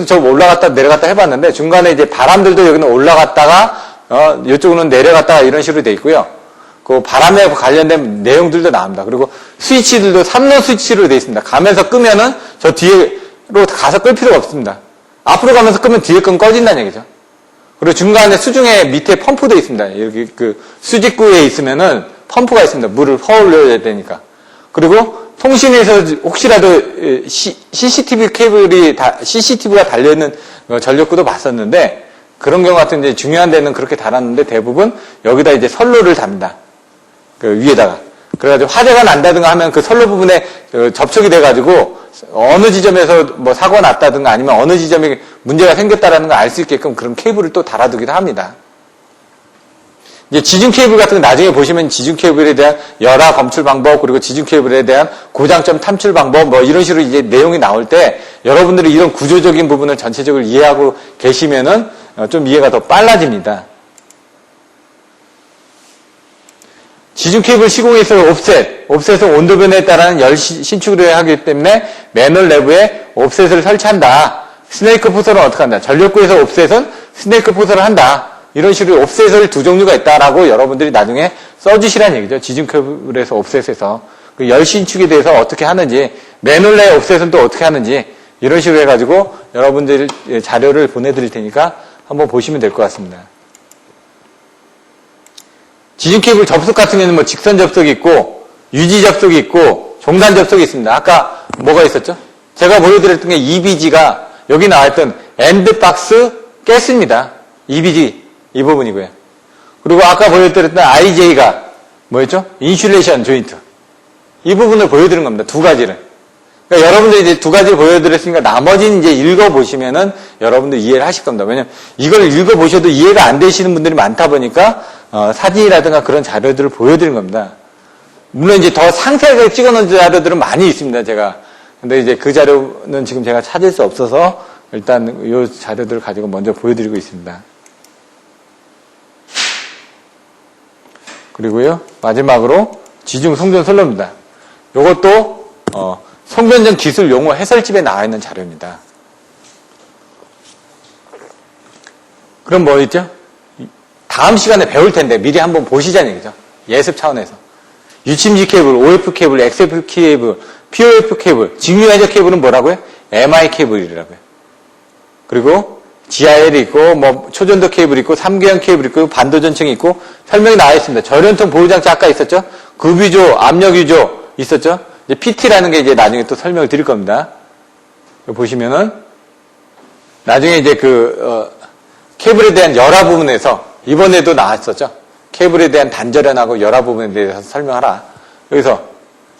좀 올라갔다 내려갔다 해봤는데 중간에 이제 바람들도 여기는 올라갔다가 이쪽은 내려갔다가 이런 식으로 돼 있고요. 그 바람에 관련된 내용들도 나옵니다. 그리고 스위치들도 3로 스위치로 되어 있습니다. 가면서 끄면은 저 뒤로 가서 끌 필요가 없습니다. 앞으로 가면서 끄면 뒤에 건 꺼진다는 얘기죠. 그리고 중간에 수중에 밑에 펌프도 있습니다. 여기 그 수직구에 있으면은 펌프가 있습니다. 물을 퍼올려야 되니까. 그리고 통신에서 혹시라도 CCTV 케이블이 CCTV가 달려있는 전력구도 봤었는데 그런 경우 같은 이제 중요한 데는 그렇게 달았는데 대부분 여기다 이제 선로를 답니다. 그 위에다가. 그래가지고 화재가 난다든가 하면 그 선로 부분에 접촉이 돼가지고 어느 지점에서 뭐 사고가 났다든가 아니면 어느 지점에 문제가 생겼다라는 걸 알 수 있게끔 그런 케이블을 또 달아두기도 합니다. 이제 지중 케이블 같은 거 나중에 보시면 지중 케이블에 대한 열화 검출 방법 그리고 지중 케이블에 대한 고장점 탐출 방법 뭐 이런 식으로 이제 내용이 나올 때 여러분들이 이런 구조적인 부분을 전체적으로 이해하고 계시면은 좀 이해가 더 빨라집니다. 지중 케이블 시공에 있어 옵셋은 온도 변화에 따른 열 신축을 하기 때문에 맨홀 내부에 옵셋을 설치한다. 스네이크 포설은 어떻게 한다? 전력구에서 옵셋은 스네이크 포설을 한다. 이런 식으로 옵셋을 두 종류가 있다라고 여러분들이 나중에 써주시라는 얘기죠. 지중 케이블에서 옵셋에서 그 열 신축에 대해서 어떻게 하는지 맨홀 내 옵셋은 또 어떻게 하는지 이런 식으로 해가지고 여러분들 자료를 보내드릴 테니까 한번 보시면 될 것 같습니다. 지중 케이블 접속 같은 경우는 뭐 직선 접속이 있고 유지 접속이 있고 종단 접속이 있습니다. 아까 뭐가 있었죠? 제가 보여드렸던 게 EBG가 여기 나와있던 엔드박스 가스입니다. EBG 이 부분이고요. 그리고 아까 보여드렸던 IJ가 뭐였죠? 인슐레이션 조인트 이 부분을 보여드린 겁니다. 두 가지를. 그러니까 여러분들이 이제 두 가지를 보여드렸으니까 나머지는 이제 읽어보시면은 여러분들 이해를 하실 겁니다. 왜냐면 이걸 읽어보셔도 이해가 안 되시는 분들이 많다 보니까 사진이라든가 그런 자료들을 보여드린 겁니다. 물론 이제 더 상세하게 찍어놓은 자료들은 많이 있습니다. 제가. 근데 이제 그 자료는 지금 제가 찾을 수 없어서 일단 이 자료들을 가지고 먼저 보여드리고 있습니다. 그리고요, 마지막으로 지중 송전 선로입니다. 요것도, 송전전 기술 용어 해설집에 나와 있는 자료입니다. 그럼 뭐 있죠? 다음 시간에 배울 텐데 미리 한번 보시자는 얘기죠. 예습 차원에서. 유침지 케이블, OF 케이블, XF 케이블, POF 케이블, 직류해적 케이블은 뭐라고요? MI 케이블이라고요. 그리고 GIL이 있고, 뭐, 초전도 케이블이 있고, 3계형 케이블이 있고, 반도전층이 있고, 설명이 나와 있습니다. 전륜통 보호장치 아까 있었죠? 급유조, 압력유조 있었죠? 이제 PT라는 게 이제 나중에 또 설명을 드릴 겁니다. 보시면은, 나중에 이제 케이블에 대한 열화 부분에서, 이번에도 나왔었죠? 케이블에 대한 단절연하고 열화 부분에 대해서 설명하라. 여기서,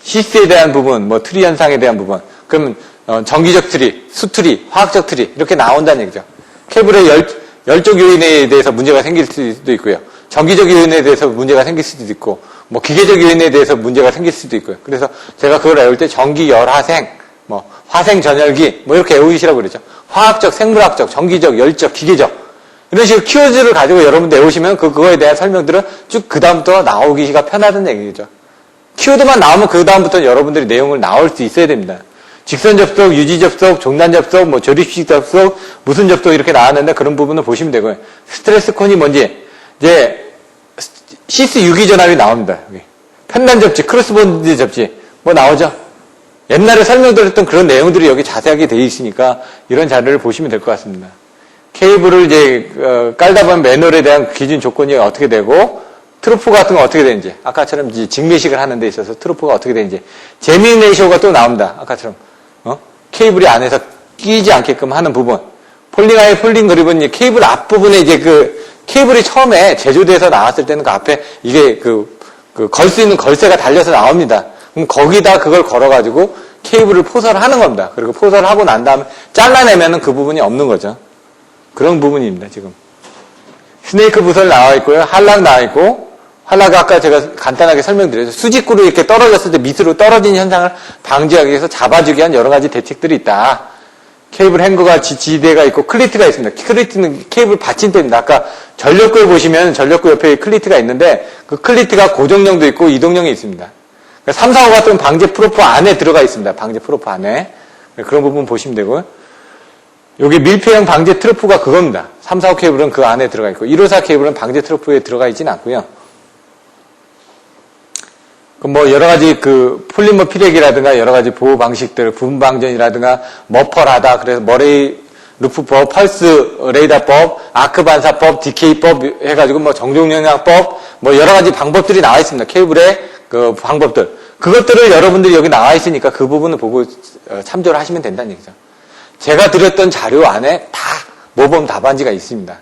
시스에 대한 부분, 뭐, 트리 현상에 대한 부분, 그러면, 정기적 트리, 수트리, 화학적 트리, 이렇게 나온다는 얘기죠. 케이블의 열쪽 요인에 대해서 문제가 생길 수도 있고요. 정기적 요인에 대해서 문제가 생길 수도 있고, 뭐 기계적 요인에 대해서 문제가 생길 수도 있고요. 그래서 제가 그걸 외울 때 전기, 열화생, 뭐 화생 전열기, 뭐 이렇게 외우시라고 그러죠. 화학적, 생물학적, 정기적, 열적, 기계적 이런 식으로 키워드를 가지고 여러분들 외우시면 그거에 대한 설명들은 쭉 그 다음부터 나오기가 편하다는 얘기죠. 키워드만 나오면 그 다음부터 여러분들이 내용을 나올 수 있어야 됩니다. 직선 접속, 유지 접속, 종단 접속, 뭐 조립식 접속, 무슨 접속 이렇게 나왔는데 그런 부분을 보시면 되고요. 스트레스 콘이 뭔지 이제 시스 유기전압이 나옵니다. 여기. 편단 접지, 크로스본드 접지 뭐 나오죠. 옛날에 설명드렸던 그런 내용들이 여기 자세하게 되어 있으니까 이런 자료를 보시면 될 것 같습니다. 케이블을 이제 깔다 보면 매너에 대한 기준 조건이 어떻게 되고 트루프 같은 거 어떻게 되는지 아까처럼 이제 직매식을 하는 데 있어서 트루프가 어떻게 되는지 제밍 레이쇼가 또 나옵니다. 아까처럼 케이블이 안에서 끼지 않게끔 하는 부분. 폴링아의 폴링 그립은 케이블 앞부분에 이제 케이블이 처음에 제조돼서 나왔을 때는 그 앞에 이게 걸 수 있는 걸쇠가 달려서 나옵니다. 그럼 거기다 그걸 걸어가지고 케이블을 포설을 하는 겁니다. 그리고 포설을 하고 난 다음에 잘라내면은 그 부분이 없는 거죠. 그런 부분입니다, 지금. 스네이크 부설 나와 있고요. 한락 나와 있고, 한락은 아까 제가 간단하게 설명드렸죠. 수직구로 이렇게 떨어졌을 때 밑으로 떨어진 현상을 방지하기 위해서 잡아주기 위한 여러 가지 대책들이 있다. 케이블 행거가 지대가 있고 클리트가 있습니다. 클리트는 케이블 받침대입니다. 아까 전력구에 보시면 전력구 옆에 클리트가 있는데 그 클리트가 고정형도 있고 이동형이 있습니다. 3, 4, 5 같은 방제 프로프 안에 들어가 있습니다. 방제 프로프 안에. 그런 부분 보시면 되고요. 여기 밀폐형 방제 트로프가 그겁니다. 3, 4, 5 케이블은 그 안에 들어가 있고 1, 5, 4 케이블은 방제 트로프에 들어가 있지는 않고요. 뭐 여러 가지 폴리머 피렉이라든가 여러 가지 보호 방식들, 분방전이라든가 머펄하다, 그래서 머레이 루프법, 펄스 레이더법, 아크 반사법, 디케이법 해가지고 뭐 정종영향법, 뭐 여러 가지 방법들이 나와 있습니다. 케이블의 그 방법들. 그것들을 여러분들이 여기 나와 있으니까 그 부분을 보고 참조를 하시면 된다는 얘기죠. 제가 드렸던 자료 안에 다 모범 답안지가 있습니다.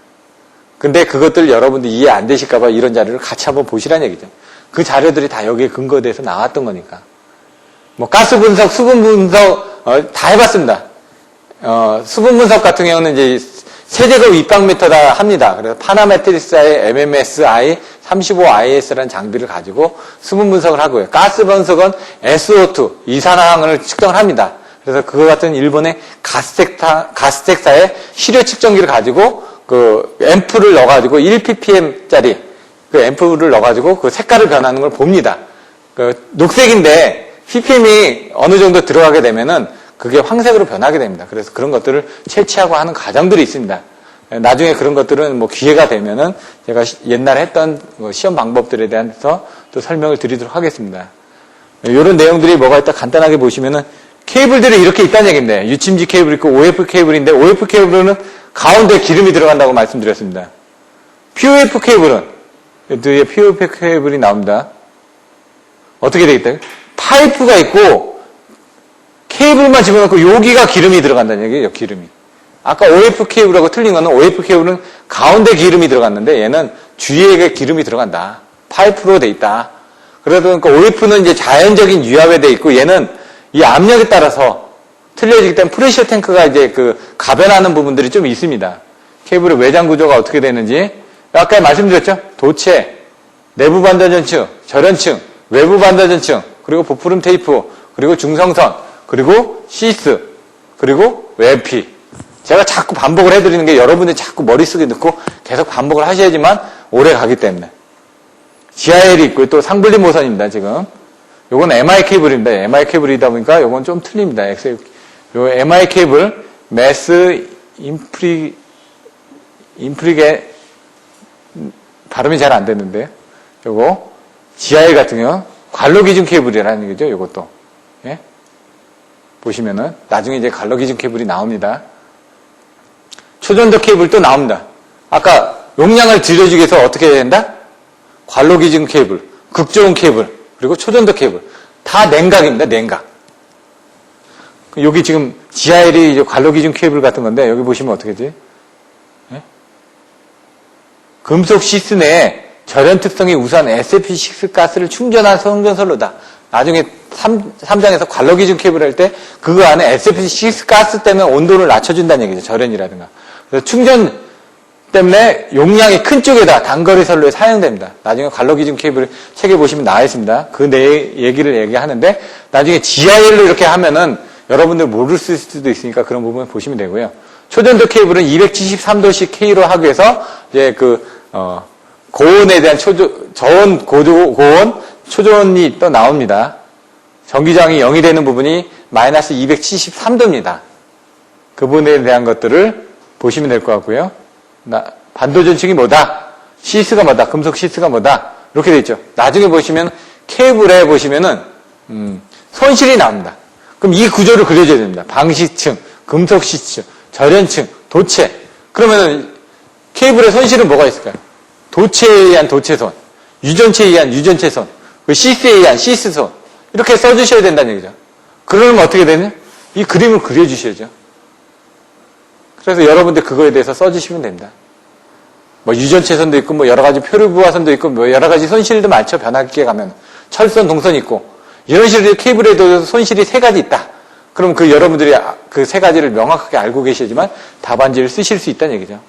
근데 그것들 여러분들 이해 안 되실까봐 이런 자료를 같이 한번 보시라는 얘기죠. 그 자료들이 다 여기에 근거돼서 나왔던 거니까. 뭐 가스 분석, 수분 분석 다 해봤습니다. 수분 분석 같은 경우는 이제 세제곱 입방미터 다 합니다. 그래서 파나메트리스의 MMSI 35IS라는 장비를 가지고 수분 분석을 하고요. 가스 분석은 SO2 이산화황을 측정을 합니다. 그래서 그거 같은 일본의 가스텍사의 시료 측정기를 가지고 앰프를 넣어가지고 1ppm짜리 앰프를 넣어가지고 그 색깔을 변하는 걸 봅니다. 녹색인데 ppm이 어느 정도 들어가게 되면은 그게 황색으로 변하게 됩니다. 그래서 그런 것들을 채취하고 하는 과정들이 있습니다. 나중에 그런 것들은 뭐 기회가 되면은 제가 옛날에 했던 시험 방법들에 대해서 또 설명을 드리도록 하겠습니다. 이런 내용들이 뭐가 있다 간단하게 보시면은 케이블들이 이렇게 있다는 얘기인데 유침지 케이블 있고 OF 케이블인데 OF 케이블은 가운데 기름이 들어간다고 말씀드렸습니다. POF 케이블은 뒤에 POF 케이블이 나옵니다. 어떻게 되겠다? 파이프가 있고 케이블만 집어넣고 여기가 기름이 들어간다는 얘기예요. 기름이. 아까 OF 케이블하고 틀린 거는 OF 케이블은 가운데 기름이 들어갔는데 얘는 주위에 기름이 들어간다. 파이프로 돼 있다. 그러니까 OF는 이제 자연적인 유압에 돼 있고 얘는 이 압력에 따라서 틀려지기 때문에 프레셔 탱크가 이제 가변하는 부분들이 좀 있습니다. 케이블의 외장 구조가 어떻게 되는지 아까 말씀드렸죠? 도체, 내부 반도전층, 절연층, 외부 반도전층, 그리고 부푸름 테이프, 그리고 중성선, 그리고 시스, 그리고 외피. 제가 자꾸 반복을 해드리는 게 여러분들이 자꾸 머릿속에 넣고 계속 반복을 하셔야지만 오래 가기 때문에. GIL이 있고요. 또 상분리 모선입니다, 지금. 요건 MI 케이블입니다. MI 케이블이다 보니까 요건 좀 틀립니다. 요 MI 케이블, 매스 인프리게, 발음이 잘 안 되는데, 요거, GIL 같은 경우, 관로 기준 케이블이라는 거죠, 요것도. 예? 보시면은, 나중에 이제 관로 기준 케이블이 나옵니다. 초전도 케이블도 나옵니다. 아까 용량을 들여주기 위해서 어떻게 해야 된다? 관로 기준 케이블, 극저온 케이블, 그리고 초전도 케이블. 다 냉각입니다, 냉각. 여기 지금 GIL이 이제 관로 기준 케이블 같은 건데, 여기 보시면 어떻게 되지? 예? 금속 시스 내에 절연 특성이 우수한 SF6 가스를 충전한 성전선로다. 나중에 3장에서 관로 기준 케이블 할 때 그거 안에 SF6 가스 때문에 온도를 낮춰준다는 얘기죠. 절연이라든가. 그래서 충전 때문에 용량이 큰 쪽에다 단거리 선로에 사용됩니다. 나중에 관로 기준 케이블 책에 보시면 나와 있습니다. 그 얘기를 얘기하는데 나중에 GIL로 이렇게 하면은 여러분들 모를 수도 있으니까 그런 부분 보시면 되고요. 초전도 케이블은 273도씩 K로 하기 위해서 이제 고온에 대한 저온, 고온, 초전이 또 나옵니다. 전기저항이 0이 되는 부분이 마이너스 273도입니다. 그 부분에 대한 것들을 보시면 될 것 같고요. 반도 전층이 뭐다? 시스가 뭐다? 금속 시스가 뭐다? 이렇게 되어 있죠. 나중에 보시면 케이블에 보시면은 손실이 나옵니다. 그럼 이 구조를 그려줘야 됩니다. 방시층, 금속 시층, 절연층, 도체. 그러면은 케이블의 손실은 뭐가 있을까요? 도체에 의한 도체손, 유전체에 의한 유전체손, 시스에 의한 시스손. 이렇게 써주셔야 된다는 얘기죠. 그러면 어떻게 되냐? 이 그림을 그려주셔야죠. 그래서 여러분들 그거에 대해서 써주시면 됩니다. 뭐 유전체선도 있고, 뭐 여러 가지 표류부하선도 있고, 뭐 여러 가지 손실도 많죠. 변압기에 가면. 철선, 동선 있고. 이런 식으로 케이블에도 손실이 3가지 있다. 그럼 그 여러분들이 그 3가지를 명확하게 알고 계시지만 답안지를 쓰실 수 있다는 얘기죠.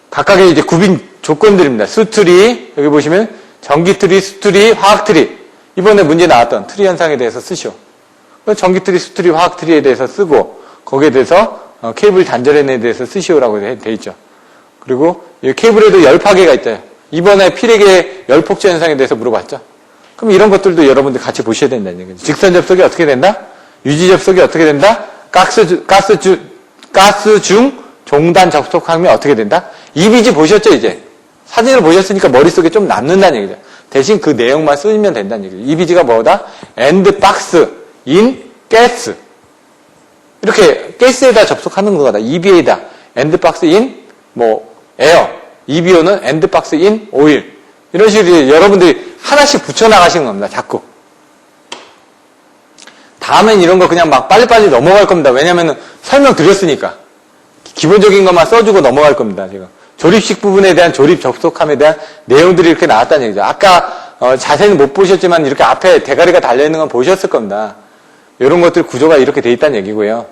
각각의 이제 구빈 조건들입니다. 수트리, 여기 보시면 전기트리, 수트리, 화학트리. 이번에 문제 나왔던 트리 현상에 대해서 쓰시오. 전기트리, 수트리, 화학트리에 대해서 쓰고, 거기에 대해서 케이블 단절연에 대해서 쓰시오라고 돼 있죠. 그리고 이 케이블에도 열파괴가 있대요. 이번에 피레계 열폭제 현상에 대해서 물어봤죠. 그럼 이런 것들도 여러분들 같이 보셔야 된다는 얘기죠. 직선 접속이 어떻게 된다? 유지 접속이 어떻게 된다? 가스 중 종단 접속하면 어떻게 된다? 이미지 보셨죠, 이제? 사진을 보셨으니까 머릿속에 좀 남는다는 얘기죠. 대신 그 내용만 쓰면 된다는 얘기죠. 이미지가 뭐다? end box in gas. 이렇게 가스에다 접속하는 거다. EBA다. end box in air. EBO는 end box in oil. 이런 식으로 여러분들이 하나씩 붙여나가시는 겁니다. 자꾸. 다음엔 이런 거 그냥 막 빨리빨리 넘어갈 겁니다. 왜냐면은 설명 드렸으니까. 기본적인 것만 써주고 넘어갈 겁니다. 지금. 조립식 부분에 대한 조립 접속함에 대한 내용들이 이렇게 나왔다는 얘기죠. 아까 자세히 못 보셨지만 이렇게 앞에 대가리가 달려있는 건 보셨을 겁니다. 이런 것들 구조가 이렇게 돼 있다는 얘기고요.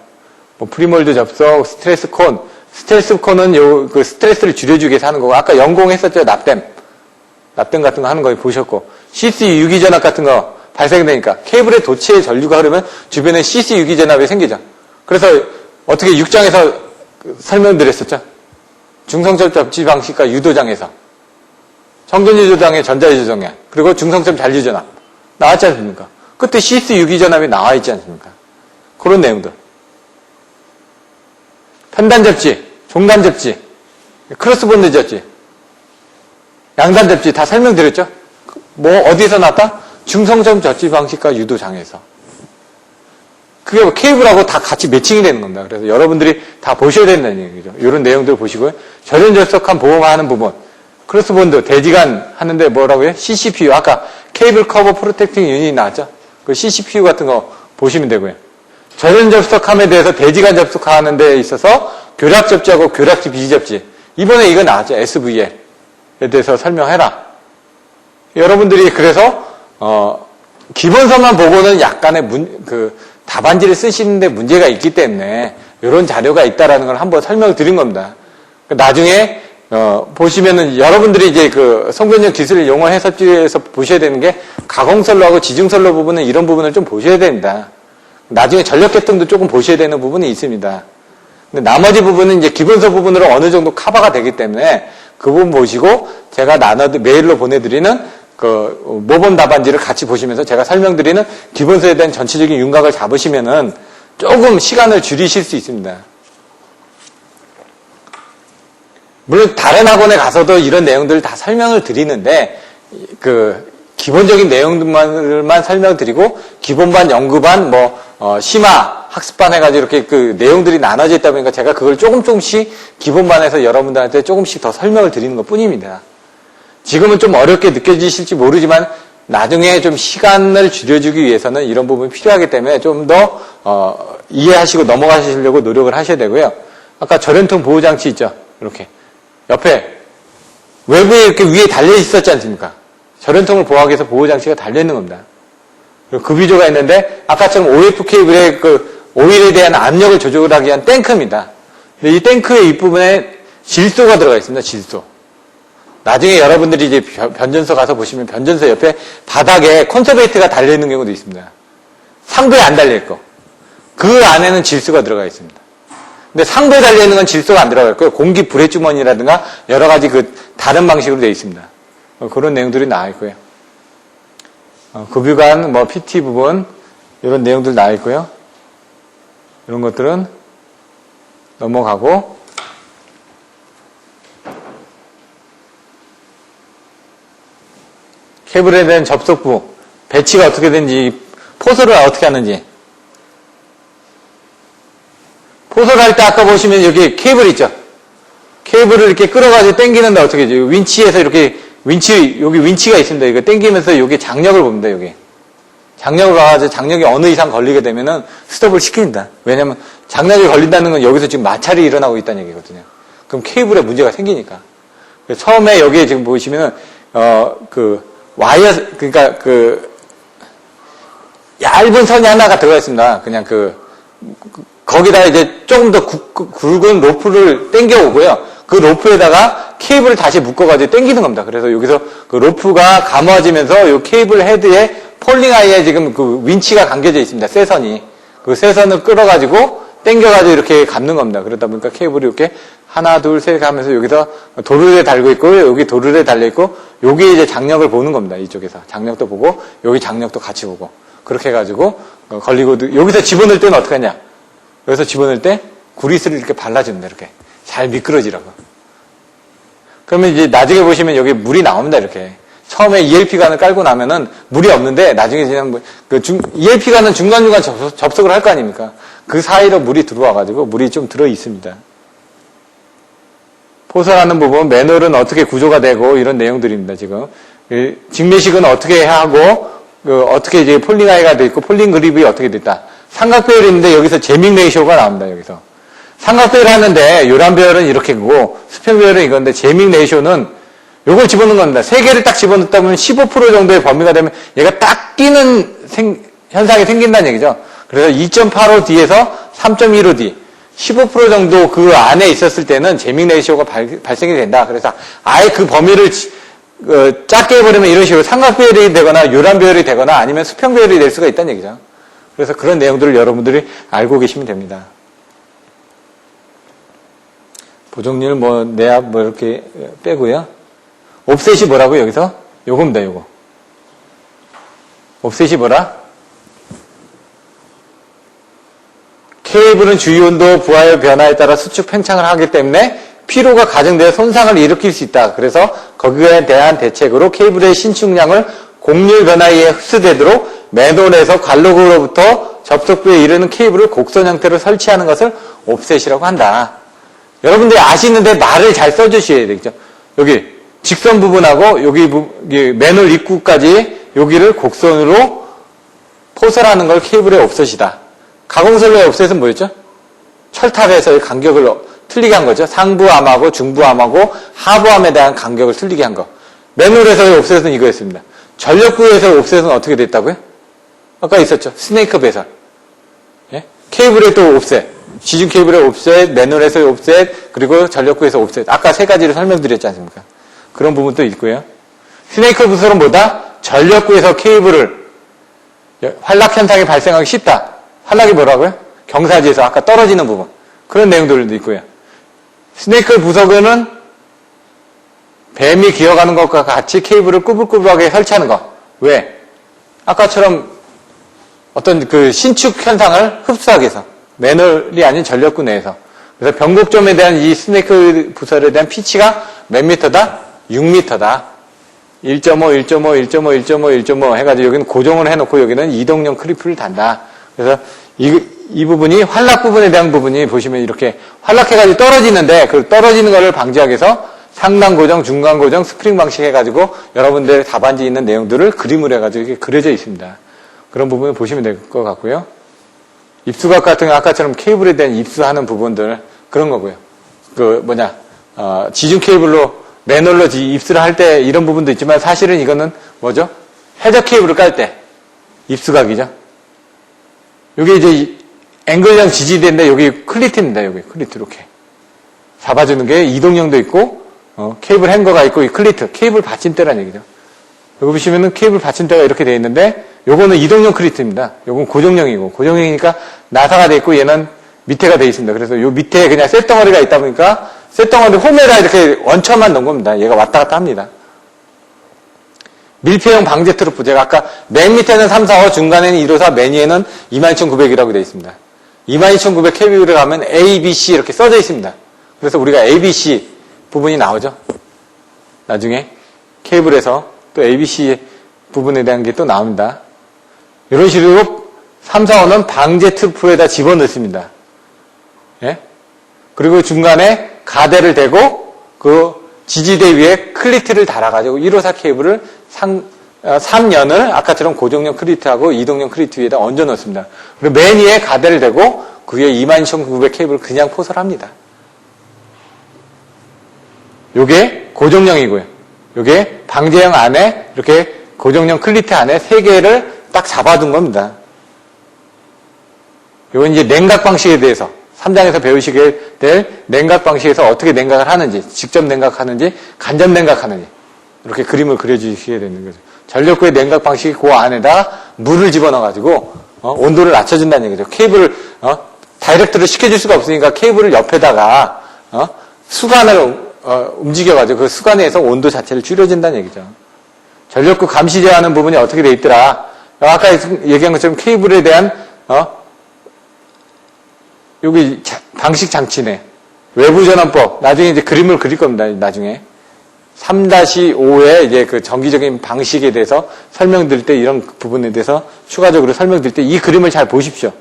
뭐 프리몰드 접속, 스트레스 콘. 스트레스 콘은 그 스트레스를 줄여주기 위해서 하는 거고, 아까 연공했었죠. 납땜 같은 거 하는 거 보셨고, CC 유기전압 같은 거 발생되니까 케이블에 도체의 전류가 흐르면 주변에 CC 유기전압이 생기죠. 그래서 어떻게 6장에서 설명드렸었죠. 중성점 접지 방식과 유도장에서 정전유도장의 전자유도장애, 그리고 중성점 잔류전압 나왔지 않습니까? 그때 CC 유기전압이 나와 있지 않습니까? 그런 내용들. 편단 접지, 종단 접지, 크로스본드 접지, 양단 접지 다 설명드렸죠? 뭐 어디서 나왔다? 중성점 접지 방식과 유도장에서. 그게 케이블하고 다 같이 매칭이 되는 겁니다. 그래서 여러분들이 다 보셔야 된다는 얘기죠. 이런 내용들 보시고요. 절연 접속한 보호하는 부분. 크로스본드, 대지간 하는데 뭐라고요? CCPU. 아까 케이블 커버 프로텍팅 유닛이 나왔죠? 그 CCPU 같은 거 보시면 되고요. 절연 접속함에 대해서 대지간 접속하는 데 있어서 교락 접지하고 교락지 비접지. 이번에 이거 나왔죠. SVL에 대해서 설명해라. 여러분들이 그래서 기본서만 보고는 약간의 답안지를 쓰시는데 문제가 있기 때문에 이런 자료가 있다라는 걸 한번 설명을 드린 겁니다. 나중에 보시면은 여러분들이 이제 그 송변형 기술을 용어해서 보셔야 되는 게 가공선로하고 지중선로 부분은 이런 부분을 좀 보셔야 됩니다. 나중에 전력 계통도 조금 보셔야 되는 부분이 있습니다. 근데 나머지 부분은 이제 기본서 부분으로 어느 정도 커버가 되기 때문에 그 부분 보시고 제가 메일로 보내드리는 그 모범 답안지를 같이 보시면서 제가 설명드리는 기본서에 대한 전체적인 윤곽을 잡으시면은 조금 시간을 줄이실 수 있습니다. 물론 다른 학원에 가서도 이런 내용들을 다 설명을 드리는데 그 기본적인 내용들만 설명드리고 기본반, 연구반, 심화, 학습반 해가지고 이렇게 그 내용들이 나눠져 있다 보니까 제가 그걸 조금씩 기본반에서 여러분들한테 조금씩 더 설명을 드리는 것 뿐입니다. 지금은 좀 어렵게 느껴지실지 모르지만 나중에 좀 시간을 줄여주기 위해서는 이런 부분이 필요하기 때문에 좀 더 이해하시고 넘어가시려고 노력을 하셔야 되고요. 아까 절연통 보호장치 있죠? 이렇게 옆에 외부에 이렇게 위에 달려 있었지 않습니까? 절연통을 보호하기 위해서 보호장치가 달려 있는 겁니다. 그리고 급유조가 있는데 아까처럼 OF 케이블의 그 오일에 대한 압력을 조절하기 위한 탱크입니다. 근데 이 탱크의 윗부분에 질소가 들어가 있습니다. 질소. 나중에 여러분들이 이제 변전소 가서 보시면 변전소 옆에 바닥에 콘서베이트가 달려있는 경우도 있습니다. 상부에 안 달려있고 그 안에는 질소가 들어가 있습니다. 근데 상부에 달려있는 건 질소가 안 들어가 있고요. 공기 불의 주머니라든가 여러 가지 그 다른 방식으로 되어 있습니다. 그런 내용들이 나와 있고요. 급유관, PT 부분 이런 내용들 나와 있고요. 이런 것들은 넘어가고 케이블에 대한 접속부, 배치가 어떻게 되는지, 포설을 어떻게 하는지. 포설을 할 때 아까 보시면 여기 케이블 있죠? 케이블을 이렇게 끌어가지고 당기는데 어떻게 하죠? 윈치에서 이렇게, 여기 윈치가 있습니다. 이거 당기면서 여기 장력을 봅니다, 여기. 장력을 봐가지고 장력이 어느 이상 걸리게 되면은 스톱을 시킵니다. 왜냐면 장력이 걸린다는 건 여기서 지금 마찰이 일어나고 있다는 얘기거든요. 그럼 케이블에 문제가 생기니까. 처음에 여기에 지금 보시면은, 와이어, 그러니까 얇은 선이 하나가 들어가 있습니다. 그냥 거기다 이제 조금 더 굵은 로프를 당겨오고요. 그 로프에다가 케이블을 다시 묶어가지고 당기는 겁니다. 그래서 여기서 그 로프가 감아지면서 이 케이블 헤드에 폴링 아이에 지금 그 윈치가 감겨져 있습니다. 쇠선이. 그 쇠선을 끌어가지고 당겨가지고 이렇게 감는 겁니다. 그러다 보니까 케이블이 이렇게 하나, 둘, 셋 하면서 여기서 도르래 달고 있고, 여기 도르래 달려있고, 여기 이제 장력을 보는 겁니다. 이쪽에서. 장력도 보고, 여기 장력도 같이 보고. 그렇게 해가지고, 걸리고, 여기서 집어넣을 때는 어떻게 하냐? 여기서 집어넣을 때, 구리스를 이렇게 발라줍니다. 이렇게. 잘 미끄러지라고. 그러면 이제 나중에 보시면 여기 물이 나옵니다. 이렇게. 처음에 ELP관을 깔고 나면은 물이 없는데, 나중에 그냥 ELP관은 중간중간 접속을 할 거 아닙니까? 그 사이로 물이 들어와가지고, 물이 좀 들어 있습니다. 포설하는 부분, 매놀은 어떻게 구조가 되고 이런 내용들입니다. 지금 직매식은 어떻게 하고 어떻게 이제 폴링 아이가 돼 있고 폴링 그립이 어떻게 됐다. 삼각 배열이 있는데 여기서 제밍 레이쇼가 나옵니다. 여기서 삼각 배열 하는데 요란 배열은 이렇게 고 수평 배열은 이건데 제밍 레이쇼는 요걸 집어넣는 겁니다. 세 개를 딱 집어넣다 보면 15% 정도의 범위가 되면 얘가 딱 끼는 현상이 생긴다는 얘기죠. 그래서 2.85 D에서 3.15 D 15% 정도 그 안에 있었을 때는 제밍 레이쇼가 발생이 된다. 그래서 아예 그 범위를 작게 해버리면 이런 식으로 삼각 배열이 되거나 요란 배열이 되거나 아니면 수평 배열이 될 수가 있다는 얘기죠. 그래서 그런 내용들을 여러분들이 알고 계시면 됩니다. 보정률 내압 이렇게 빼고요. 옵셋이 뭐라고요, 여기서? 요겁니다, 요거. 옵셋이 뭐라? 케이블은 주유온도 부하열 변화에 따라 수축 팽창을 하기 때문에 피로가 가중되어 손상을 일으킬 수 있다. 그래서 거기에 대한 대책으로 케이블의 신축량을 곡률 변화에 흡수되도록 맨홀에서 관록으로부터 접속부에 이르는 케이블을 곡선 형태로 설치하는 것을 옵셋이라고 한다. 여러분들이 아시는데 말을 잘 써주셔야 되겠죠. 여기 직선 부분하고 여기 맨홀 입구까지 여기를 곡선으로 포설하는 걸 케이블의 옵셋이다. 가공설로의 옵셋은 뭐였죠? 철탑에서의 간격을 틀리게 한 거죠. 상부암하고 중부암하고 하부암에 대한 간격을 틀리게 한 거. 맨홀에서의 옵셋은 이거였습니다. 전력구에서의 옵셋은 어떻게 됐다고요? 아까 있었죠. 스네이크 배선. 예? 케이블의 또 옵셋. 지중 케이블의 옵셋, 맨홀에서의 옵셋, 그리고 전력구에서 옵셋. 아까 세 가지를 설명드렸지 않습니까? 그런 부분도 있고요. 스네이크 배선은 뭐다? 전력구에서 케이블을 활락 현상이 발생하기 쉽다. 활락이 뭐라고요? 경사지에서 아까 떨어지는 부분. 그런 내용들도 있고요. 스네이크 부석에는 뱀이 기어가는 것과 같이 케이블을 꾸불꾸불하게 설치하는 거. 왜? 아까처럼 어떤 그 신축 현상을 흡수하기 위해서. 매널이 아닌 전력구 내에서. 그래서 변곡점에 대한 이 스네이크 부설에 대한 피치가 몇 미터다? 6미터다. 1.5, 1.5, 1.5, 1.5, 1.5 해가지고 여기는 고정을 해놓고 여기는 이동용 크리프를 단다. 그래서 이 부분이 활락 부분에 대한 부분이 보시면 이렇게 활락해가지고 떨어지는데 그 떨어지는 거를 방지하기 위해서 상단 고정, 중간 고정, 스프링 방식 해가지고 여러분들 답안지 있는 내용들을 그림으로 해가지고 이렇게 그려져 있습니다. 그런 부분을 보시면 될 것 같고요. 입수각 같은 거 아까처럼 케이블에 대한 입수하는 부분들 그런 거고요. 지중 케이블로 매널로 입수를 할 때 이런 부분도 있지만 사실은 이거는 뭐죠? 해저 케이블을 깔 때 입수각이죠. 여기 이제 앵글형 지지대인데 여기 클리트입니다. 여기 클리트 이렇게 잡아주는 게 이동형도 있고 케이블 행거가 있고 이 클리트 케이블 받침대라는 얘기죠. 여기 보시면은 케이블 받침대가 이렇게 되어 있는데 요거는 이동형 클리트입니다. 요건 고정형이고 고정형이니까 나사가 되어 있고 얘는 밑에가 되어 있습니다. 그래서 요 밑에 그냥 쇳덩어리가 있다 보니까 쇳덩어리 홈에다 이렇게 원처만 넣은 겁니다. 얘가 왔다 갔다 합니다. 밀폐형 방제 트루프 제가 아까 맨 밑에는 345 중간에는 154 맨 위에는 22,900이라고 되어 있습니다. 22,900 케이블에 가면 A, B, C 이렇게 써져 있습니다. 그래서 우리가 A, B, C 부분이 나오죠. 나중에 케이블에서 또 A, B, C 부분에 대한 게 또 나옵니다. 이런 식으로 345는 방제 트루프에다 집어넣습니다. 예? 그리고 중간에 가대를 대고 그 지지대 위에 클리트를 달아가지고 154 케이블을 3년을 아까처럼 고정형 클리트하고 이동형 클리트 위에다 얹어 놓습니다. 그리고 맨 위에 가대를 대고 그 위에 22,900 케이블을 그냥 포설합니다. 요게 고정형이고요. 요게 방제형 안에 이렇게 고정형 클리트 안에 3개를 딱 잡아둔 겁니다. 요건 이제 냉각 방식에 대해서 3장에서 배우시게 될 냉각 방식에서 어떻게 냉각을 하는지, 직접 냉각하는지, 간접 냉각하는지 이렇게 그림을 그려주시게 되는 거죠. 전력구의 냉각 방식이 그 안에다 물을 집어넣어가지고 온도를 낮춰준다는 얘기죠. 케이블을 다이렉트로 시켜줄 수가 없으니까 케이블을 옆에다가 수관을 움직여가지고 그 수관에서 온도 자체를 줄여준다는 얘기죠. 전력구 감시 제어하는 부분이 어떻게 돼 있더라. 아까 얘기한 것처럼 케이블에 대한 여기 방식 장치네. 외부 전원법. 나중에 이제 그림을 그릴 겁니다. 나중에 3-5의 이제 그 정기적인 방식에 대해서 설명드릴 때 이런 부분에 대해서 추가적으로 설명드릴 때 이 그림을 잘 보십시오.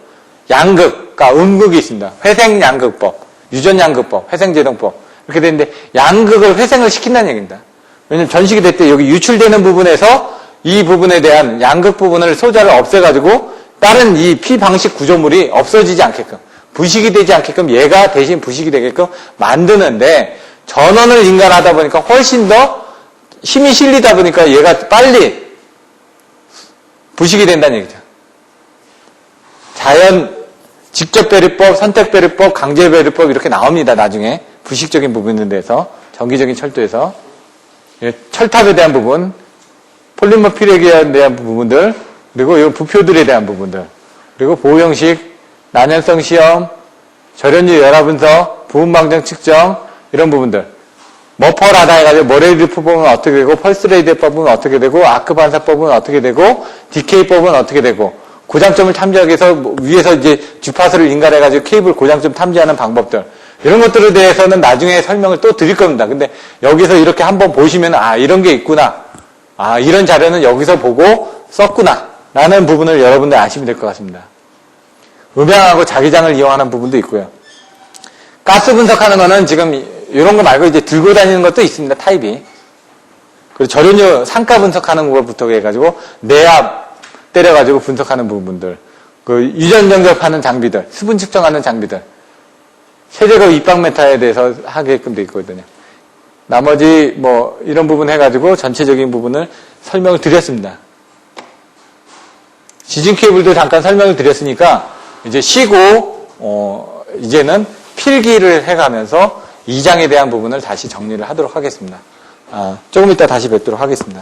양극, 그러니까 음극이 있습니다. 회생 양극법, 유전 양극법, 회생 제동법 이렇게 되는데 양극을 회생을 시킨다는 얘기입니다. 왜냐면 전식이 될 때 여기 유출되는 부분에서 이 부분에 대한 양극 부분을 소자를 없애가지고 다른 이 피방식 구조물이 없어지지 않게끔 부식이 되지 않게끔 얘가 대신 부식이 되게끔 만드는데 전원을 인간하다 보니까 훨씬 더 힘이 실리다 보니까 얘가 빨리 부식이 된다는 얘기죠. 자연 직접 배류법, 선택 배류법, 강제 배류법 이렇게 나옵니다. 나중에 부식적인 부분에 대해서 정기적인 철도에서 철탑에 대한 부분, 폴리머 피레기에 대한 부분들, 그리고 이 부표들에 대한 부분들, 그리고 보호 형식, 난연성 시험, 절연율 열화 분석, 부분 방정 측정 이런 부분들. 머퍼라다 해가지고 머레이드법은 어떻게 되고, 펄스레이드법은 어떻게 되고, 아크 반사법은 어떻게 되고, 디케이법은 어떻게 되고, 고장점을 탐지하기 위해서 위에서 이제 주파수를 인가해가지고 케이블 고장점 탐지하는 방법들. 이런 것들에 대해서는 나중에 설명을 또 드릴 겁니다. 근데 여기서 이렇게 한번 보시면 이런 게 있구나. 이런 자료는 여기서 보고 썼구나. 라는 부분을 여러분들 아시면 될 것 같습니다. 음향하고 자기장을 이용하는 부분도 있고요. 가스 분석하는 거는 지금 이런 거 말고 이제 들고 다니는 것도 있습니다. 타입이. 그리고 절연유 상가 분석하는 것부터 해가지고 내압 때려가지고 분석하는 부분들. 그 유전 정접하는 장비들, 수분 측정하는 장비들. 세제거 입방 메타에 대해서 하게끔 돼 있거든요. 나머지 뭐 이런 부분 해가지고 전체적인 부분을 설명을 드렸습니다. 지진 케이블도 잠깐 설명을 드렸으니까 이제 쉬고 이제는 필기를 해가면서 2장에 대한 부분을 다시 정리를 하도록 하겠습니다. 조금 이따 다시 뵙도록 하겠습니다.